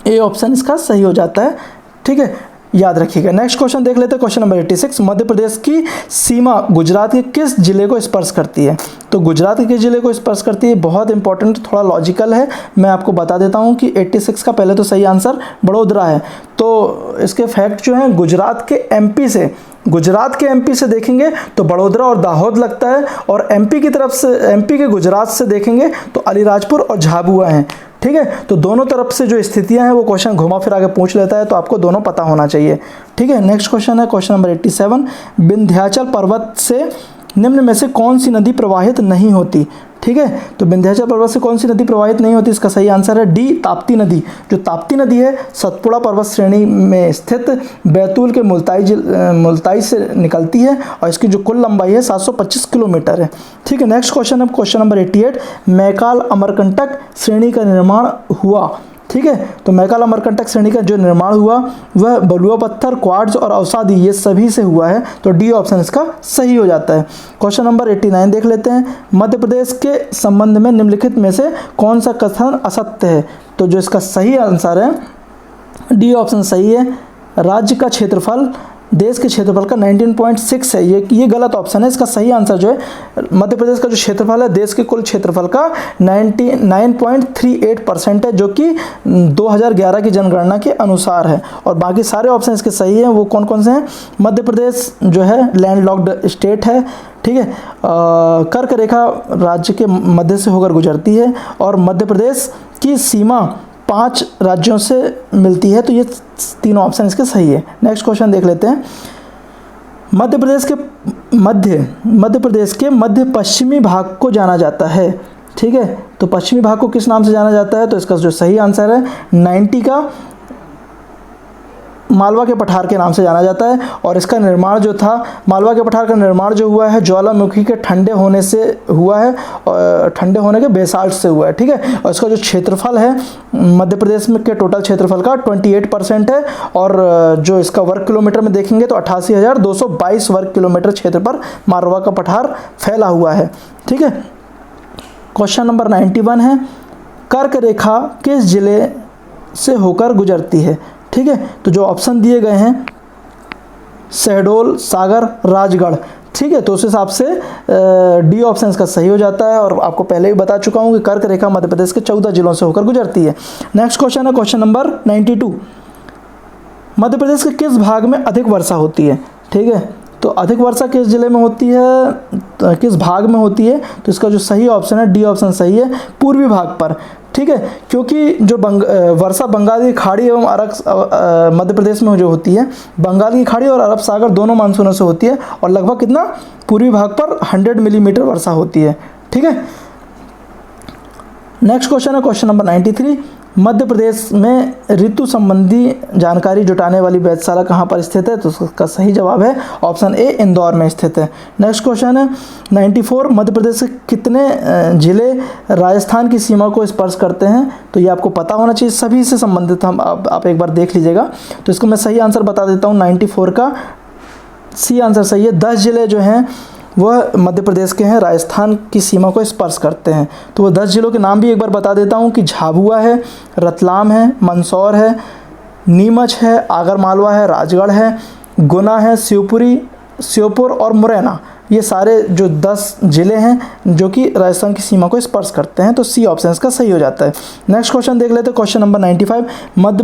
ए ऑप्शन इसका सही हो जाता है। ठीक है, याद रखिएगा। नेक्स्ट क्वेश्चन देख लेते हैं, क्वेश्चन नंबर 86, मध्य प्रदेश की सीमा गुजरात के किस जिले को स्पर्श करती है? तो गुजरात के किस जिले को स्पर्श करती है? बहुत इंपॉर्टेंट, थोड़ा लॉजिकल है। मैं आपको बता देता हूं कि 86 का पहले तो सही आंसर बड़ोदरा है। तो इसके फैक्ट जो हैं गुजरात के एमपी से देखेंगे तो बड़ोदरा और दाहोद लगता है, और एमपी की तरफ से, एमपी के गुजरात से देखेंगे तो अलीराजपुर और झाबुआ हैं। ठीक है, तो दोनों तरफ से जो स्थितियां हैं वो क्वेश्चन घुमा फिरा के पूछ लेता है, तो आपको दोनों पता होना चाहिए। ठीक है, नेक्स्ट क्वेश्चन है क्वेश्चन नंबर 87, विंध्याचल पर्वत से निम्न में से कौन सी नदी प्रवाहित नहीं होती? ठीक है, तो विंध्याचल पर्वत से कौन सी नदी प्रवाहित नहीं होती? इसका सही आंसर है डी, ताप्ती नदी। जो ताप्ती नदी है सतपुड़ा पर्वत श्रेणी में स्थित बैतूल के मुल्ताई से निकलती है, और इसकी जो कुल लंबाई है 725 किलोमीटर है। ठीक है, नेक्स्ट क्वेश्चन है क्वेश्चन नंबर 88, मैकाल अमरकंटक श्रेणी का निर्माण हुआ। ठीक है, तो मैकाल अमरकंटक श्रेणी का जो निर्माण हुआ वह बलुआ पत्थर, क्वार्ट्ज और अवसादी ये सभी से हुआ है, तो डी ऑप्शन इसका सही हो जाता है। क्वेश्चन नंबर 89 देख लेते हैं, मध्य प्रदेश के संबंध में निम्नलिखित में से कौन सा कथन असत्य है? तो जो इसका सही आंसर है डी ऑप्शन सही है, राज्य का क्षेत्रफल देश के क्षेत्रफल का 19.6 है। ये गलत ऑप्शन है। इसका सही आंसर जो है मध्य प्रदेश का जो क्षेत्रफल है देश के कुल क्षेत्रफल का 99.38% है, जो कि 2011 की जनगणना के अनुसार है। और बाकी सारे ऑप्शन इसके सही हैं। वो कौन कौन से हैं? मध्य प्रदेश जो है लैंडलॉक्ड स्टेट है, ठीक है। कर्क रेखा राज्य के मध्य से होकर गुजरती है और मध्य प्रदेश की सीमा 5 राज्यों से मिलती है। तो ये तीनों ऑप्शन इसके सही है। नेक्स्ट क्वेश्चन देख लेते हैं। मध्य प्रदेश के मध्य पश्चिमी भाग को जाना जाता है, ठीक है। तो पश्चिमी भाग को किस नाम से जाना जाता है? तो इसका जो सही आंसर है 90 का मालवा के पठार के नाम से जाना जाता है। और इसका निर्माण जो था, मालवा के पठार का निर्माण जो हुआ है ज्वालामुखी के ठंडे होने से हुआ है, और ठंडे होने के बेसाल्ट से हुआ है, ठीक है। और इसका जो क्षेत्रफल है मध्य प्रदेश में के टोटल क्षेत्रफल का 28% है। और जो इसका वर्ग किलोमीटर में देखेंगे तो 88,222 वर्ग किलोमीटर क्षेत्र पर मालवा का पठार फैला हुआ है, ठीक है। क्वेश्चन नंबर 91 है, कर्क रेखा किस जिले से होकर गुजरती है? ठीक है। तो जो ऑप्शन दिए गए हैं शहडोल, सागर, राजगढ़, ठीक है। तो उस हिसाब से डी ऑप्शन का सही हो जाता है। और आपको पहले ही बता चुका हूँ कि कर्क रेखा मध्य प्रदेश के 14 जिलों से होकर गुजरती है। नेक्स्ट क्वेश्चन है क्वेश्चन नंबर 92। मध्य प्रदेश के किस भाग में अधिक वर्षा होती है? ठीक है। तो अधिक वर्षा किस जिले में होती है, किस भाग में होती है? तो इसका जो सही ऑप्शन है डी ऑप्शन सही है, पूर्वी भाग पर, ठीक है। क्योंकि जो वर्षा बंगाल की खाड़ी एवं अरब मध्य प्रदेश में जो होती है, बंगाल की खाड़ी और अरब सागर दोनों मानसूनों से होती है। और लगभग कितना? पूर्वी भाग पर 100 मिलीमीटर वर्षा होती है, ठीक है। नेक्स्ट क्वेश्चन है क्वेश्चन नंबर 93। मध्य प्रदेश में ऋतु संबंधी जानकारी जुटाने वाली वेधशाला कहाँ पर स्थित है? तो उसका सही जवाब है ऑप्शन ए, इंदौर में स्थित है। नेक्स्ट क्वेश्चन है 94। मध्य प्रदेश के कितने जिले राजस्थान की सीमा को स्पर्श करते हैं? तो ये आपको पता होना चाहिए, सभी से संबंधित हम आप एक बार देख लीजिएगा। तो इसको मैं सही आंसर बता देता हूँ। 94 का सी आंसर सही है। 10 जिले जो हैं वह मध्य प्रदेश के हैं, राजस्थान की सीमा को स्पर्श करते हैं। तो वो 10 जिलों के नाम भी एक बार बता देता हूँ कि झाबुआ है, रतलाम है, मंदसौर है, नीमच है, आगरमालवा है, राजगढ़ है, गुना है, श्योपुर और मुरैना। ये सारे जो 10 ज़िले हैं जो कि राजस्थान की सीमा को स्पर्श करते हैं। तो सी ऑप्शन का सही हो जाता है। नेक्स्ट क्वेश्चन देख लेते हैं क्वेश्चन नंबर 95। मध्य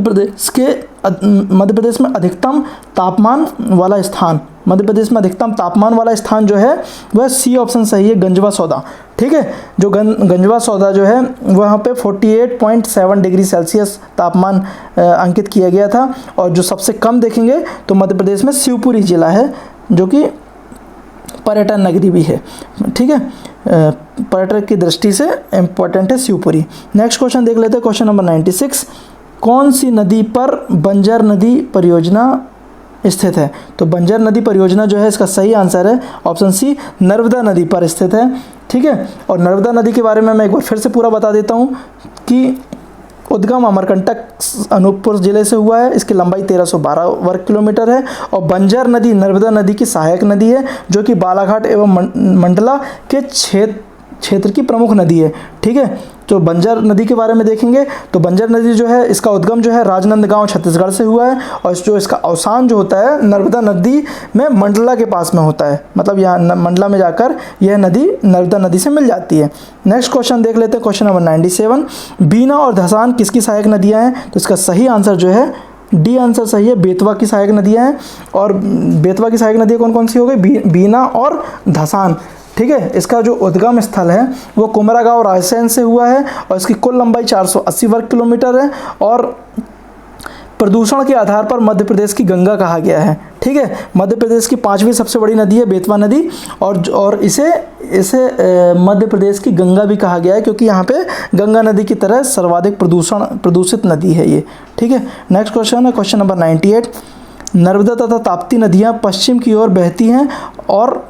प्रदेश में अधिकतम तापमान वाला स्थान, मध्य प्रदेश में अधिकतम तापमान वाला स्थान जो है वह सी ऑप्शन सही है, गंजवा सौदा, ठीक है। जो गंजवा सौदा जो है वहाँ पे 48.7 डिग्री सेल्सियस तापमान अंकित किया गया था। और जो सबसे कम देखेंगे तो मध्य प्रदेश में शिवपुरी जिला है, जो कि पर्यटन नगरी भी है, ठीक है। पर्यटक की दृष्टि से इम्पोर्टेंट है शिवपुरी। नेक्स्ट क्वेश्चन देख लेते हैं क्वेश्चन नंबर 96। कौन सी नदी पर बंजर नदी परियोजना स्थित है? तो बंजर नदी परियोजना जो है इसका सही आंसर है ऑप्शन सी, नर्मदा नदी पर स्थित है, ठीक है। और नर्मदा नदी के बारे में मैं एक बार फिर से पूरा बता देता हूँ कि उद्गम अमरकंटक अनूपपुर जिले से हुआ है। इसकी लंबाई 1312 वर्ग किलोमीटर है। और बंजर नदी नर्मदा नदी की सहायक नदी है, जो कि बालाघाट एवं मंडला के क्षेत्र की प्रमुख नदी है, ठीक है। तो बंजर नदी के बारे में देखेंगे तो बंजर नदी जो है इसका उद्गम जो है राजनांदगांव छत्तीसगढ़ से हुआ है। और जो इसका अवसान जो होता है नर्मदा नदी में मंडला के पास में होता है, मतलब यहाँ मंडला में जाकर यह नदी नर्मदा नदी से मिल जाती है। नेक्स्ट क्वेश्चन देख लेते हैं क्वेश्चन नंबर 97। बीना और धसान किसकी सहायक नदियाँ हैं? तो इसका सही आंसर जो है डी आंसर सही है, बेतवा की सहायक नदियाँ हैं। और बेतवा की सहायक नदियाँ कौन कौन सी हो गई? बीना और धसान, ठीक है। इसका जो उद्गम स्थल है वो कुमरागांव रायसेन से हुआ है। और इसकी कुल लंबाई 480 वर्ग किलोमीटर है। और प्रदूषण के आधार पर मध्य प्रदेश की गंगा कहा गया है, ठीक है। मध्य प्रदेश की 5वीं सबसे बड़ी नदी है बेतवा नदी। और इसे मध्य प्रदेश की गंगा भी कहा गया है, क्योंकि यहाँ पे गंगा नदी की तरह सर्वाधिक प्रदूषित नदी है ये, ठीक है। नेक्स्ट क्वेश्चन है क्वेश्चन नंबर 98। नर्मदा तथा ताप्ती नदियाँ पश्चिम की ओर बहती हैं और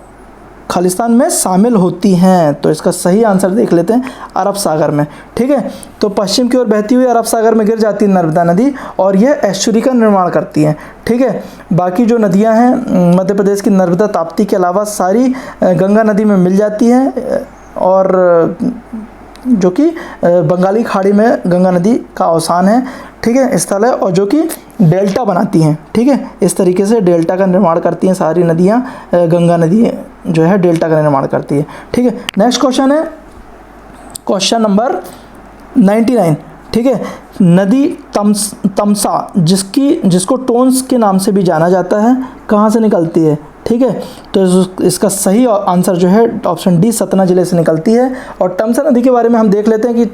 खालिस्तान में शामिल होती हैं। तो इसका सही आंसर देख लेते हैं, अरब सागर में, ठीक है। तो पश्चिम की ओर बहती हुई अरब सागर में गिर जाती है नर्मदा नदी और यह एस्चुरी का निर्माण करती हैं, ठीक है। बाकी जो नदियां हैं मध्य प्रदेश की नर्मदा ताप्ती के अलावा सारी गंगा नदी में मिल जाती हैं। और जो कि बंगाली खाड़ी में गंगा नदी का अवसान है, ठीक है, स्थल है, और जो कि डेल्टा बनाती हैं, ठीक है। इस तरीके से डेल्टा का निर्माण करती हैं सारी नदियाँ, गंगा नदी जो है डेल्टा का निर्माण करती है, ठीक है। नेक्स्ट क्वेश्चन है क्वेश्चन नंबर 99, ठीक है। नदी तमसा जिसको टोन्स के नाम से भी जाना जाता है, कहाँ से निकलती है, ठीक है। तो इसका सही आंसर जो है ऑप्शन डी, सतना जिले से निकलती है। और तमसा नदी के बारे में हम देख लेते हैं कि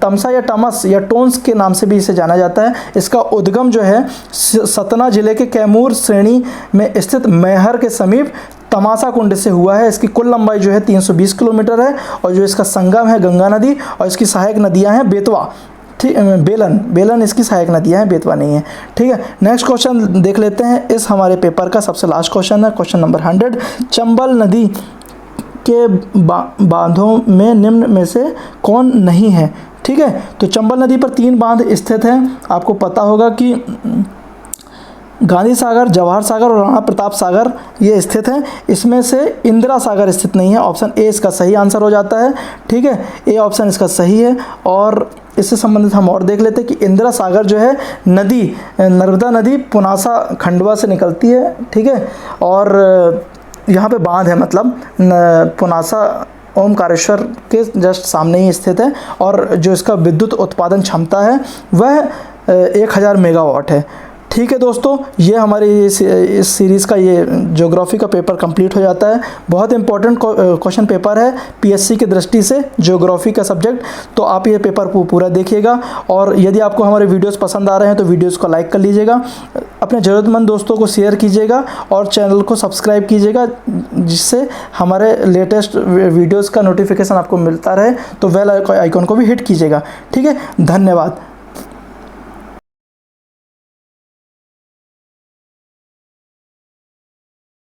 तमसा या टमस या टोन्स के नाम से भी इसे जाना जाता है। इसका उद्गम जो है सतना जिले के कैमूर श्रेणी में स्थित मैहर के समीप तमासा कुंड से हुआ है। इसकी कुल लंबाई जो है 320 किलोमीटर है, और जो इसका संगम है गंगा नदी, और इसकी सहायक नदियां हैं बेतवा, ठीक, बेलन इसकी सहायक नदियां हैं, बेतवा नहीं है, ठीक है। नेक्स्ट क्वेश्चन देख लेते हैं, इस हमारे पेपर का सबसे लास्ट क्वेश्चन है क्वेश्चन नंबर 100। चंबल नदी के बांधों में निम्न में से कौन नहीं है, ठीक है। तो चंबल नदी पर 3 बांध स्थित हैं। आपको पता होगा कि गांधी सागर, जवाहर सागर और राणा प्रताप सागर ये स्थित हैं। इसमें से इंदिरा सागर स्थित नहीं है। ऑप्शन ए इसका सही आंसर हो जाता है, ठीक है, ए ऑप्शन इसका सही है। और इससे संबंधित हम और देख लेते हैं कि इंदिरा सागर जो है नदी, नर्मदा नदी पुनासा खंडवा से निकलती है, ठीक है। और यहाँ पे बांध है, मतलब पुनासा ओमकारेश्वर के जस्ट सामने ही स्थित है, और जो इसका विद्युत उत्पादन क्षमता है वह 1000 मेगावाट है, ठीक है दोस्तों। ये हमारी इस सीरीज़ का ये ज्योग्राफी का पेपर कंप्लीट हो जाता है। बहुत इंपॉर्टेंट क्वेश्चन पेपर है पीएससी की दृष्टि से, ज्योग्राफी का सब्जेक्ट। तो आप ये पेपर पूरा देखिएगा, और यदि आपको हमारे वीडियोस पसंद आ रहे हैं तो वीडियोस को लाइक कर लीजिएगा, अपने ज़रूरतमंद दोस्तों को शेयर कीजिएगा, और चैनल को सब्सक्राइब कीजिएगा, जिससे हमारे लेटेस्ट वीडियोज़ का नोटिफिकेशन आपको मिलता रहे। तो बेल आइकॉन को भी हिट कीजिएगा, ठीक है। धन्यवाद।